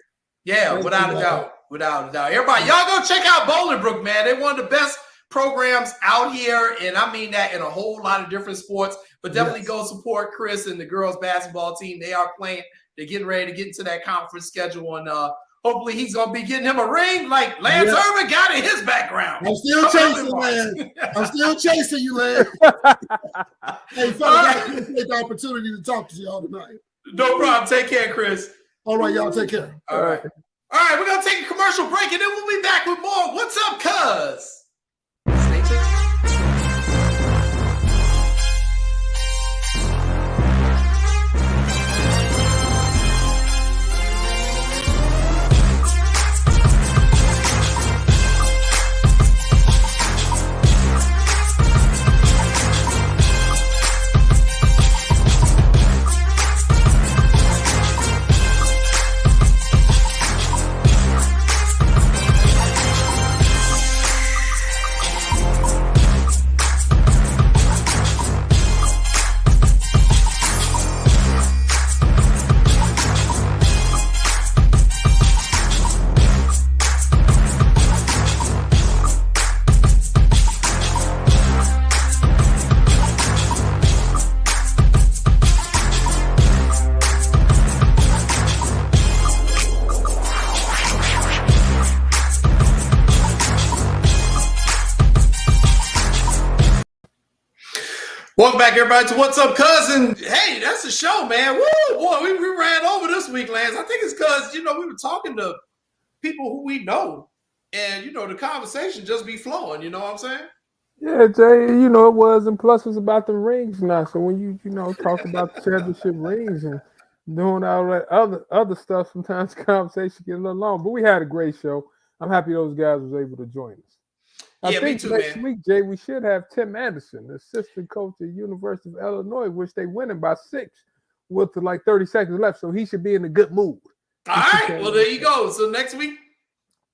Yeah, without a doubt. Without a doubt. Everybody, y'all go check out Bolingbrook, man. They're one of the best programs out here, and I mean that in a whole lot of different sports. But definitely go support Chris and the girls basketball team. They are playing. They're getting ready to get into that conference schedule, and hopefully he's going to be getting him a ring like Lance Irvin got in his background. I'm still chasing, Lance. I'm still chasing you, Lance. Hey, fellas, I appreciate the opportunity to talk to y'all tonight. No problem. Take care, Chris. All right, y'all take care. All right. All right, we're going to take a commercial break, and then we'll be back with more What's Up, Cuz? Stay tuned. Welcome back, everybody, to What's Up, Cousin. Hey, that's the show, man. Woo, boy, we ran over this week, Lance. I think it's because, we were talking to people who we know, and, the conversation just be flowing, you know what I'm saying? Yeah, Jay, it was, and plus it's about the rings now. So when you talk about the championship rings and doing all that other stuff, sometimes the conversation get a little long. But we had a great show. I'm happy those guys was able to join us. I think next week, Jay, we should have Tim Anderson, assistant coach at University of Illinois, which they winning by 6 with like 30 seconds left. So he should be in a good mood. All right. Well, there you go. So next week,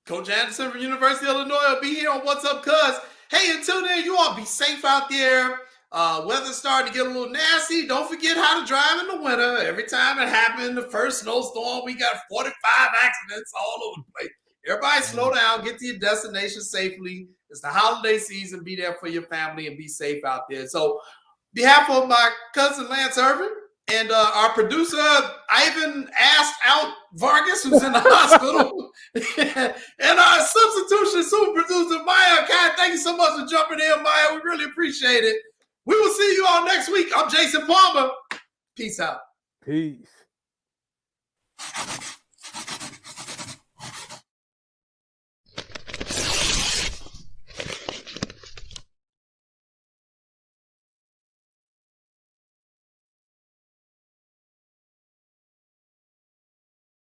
Coach Anderson from University of Illinois will be here on What's Up, Cuz. Hey, until then, you all be safe out there. Weather's starting to get a little nasty. Don't forget how to drive in the winter. Every time it happened, the first snowstorm, we got 45 accidents all over the place. Everybody slow down, get to your destination safely. It's the holiday season. Be there for your family and be safe out there. So, on behalf of my cousin Lance Irvin and our producer Ivan Asked Out Vargas, who's in the hospital, and our substitution super producer Maya Kai, thank you so much for jumping in, Maya. We really appreciate it. We will see you all next week. I'm Jason Palmer. Peace out. Peace.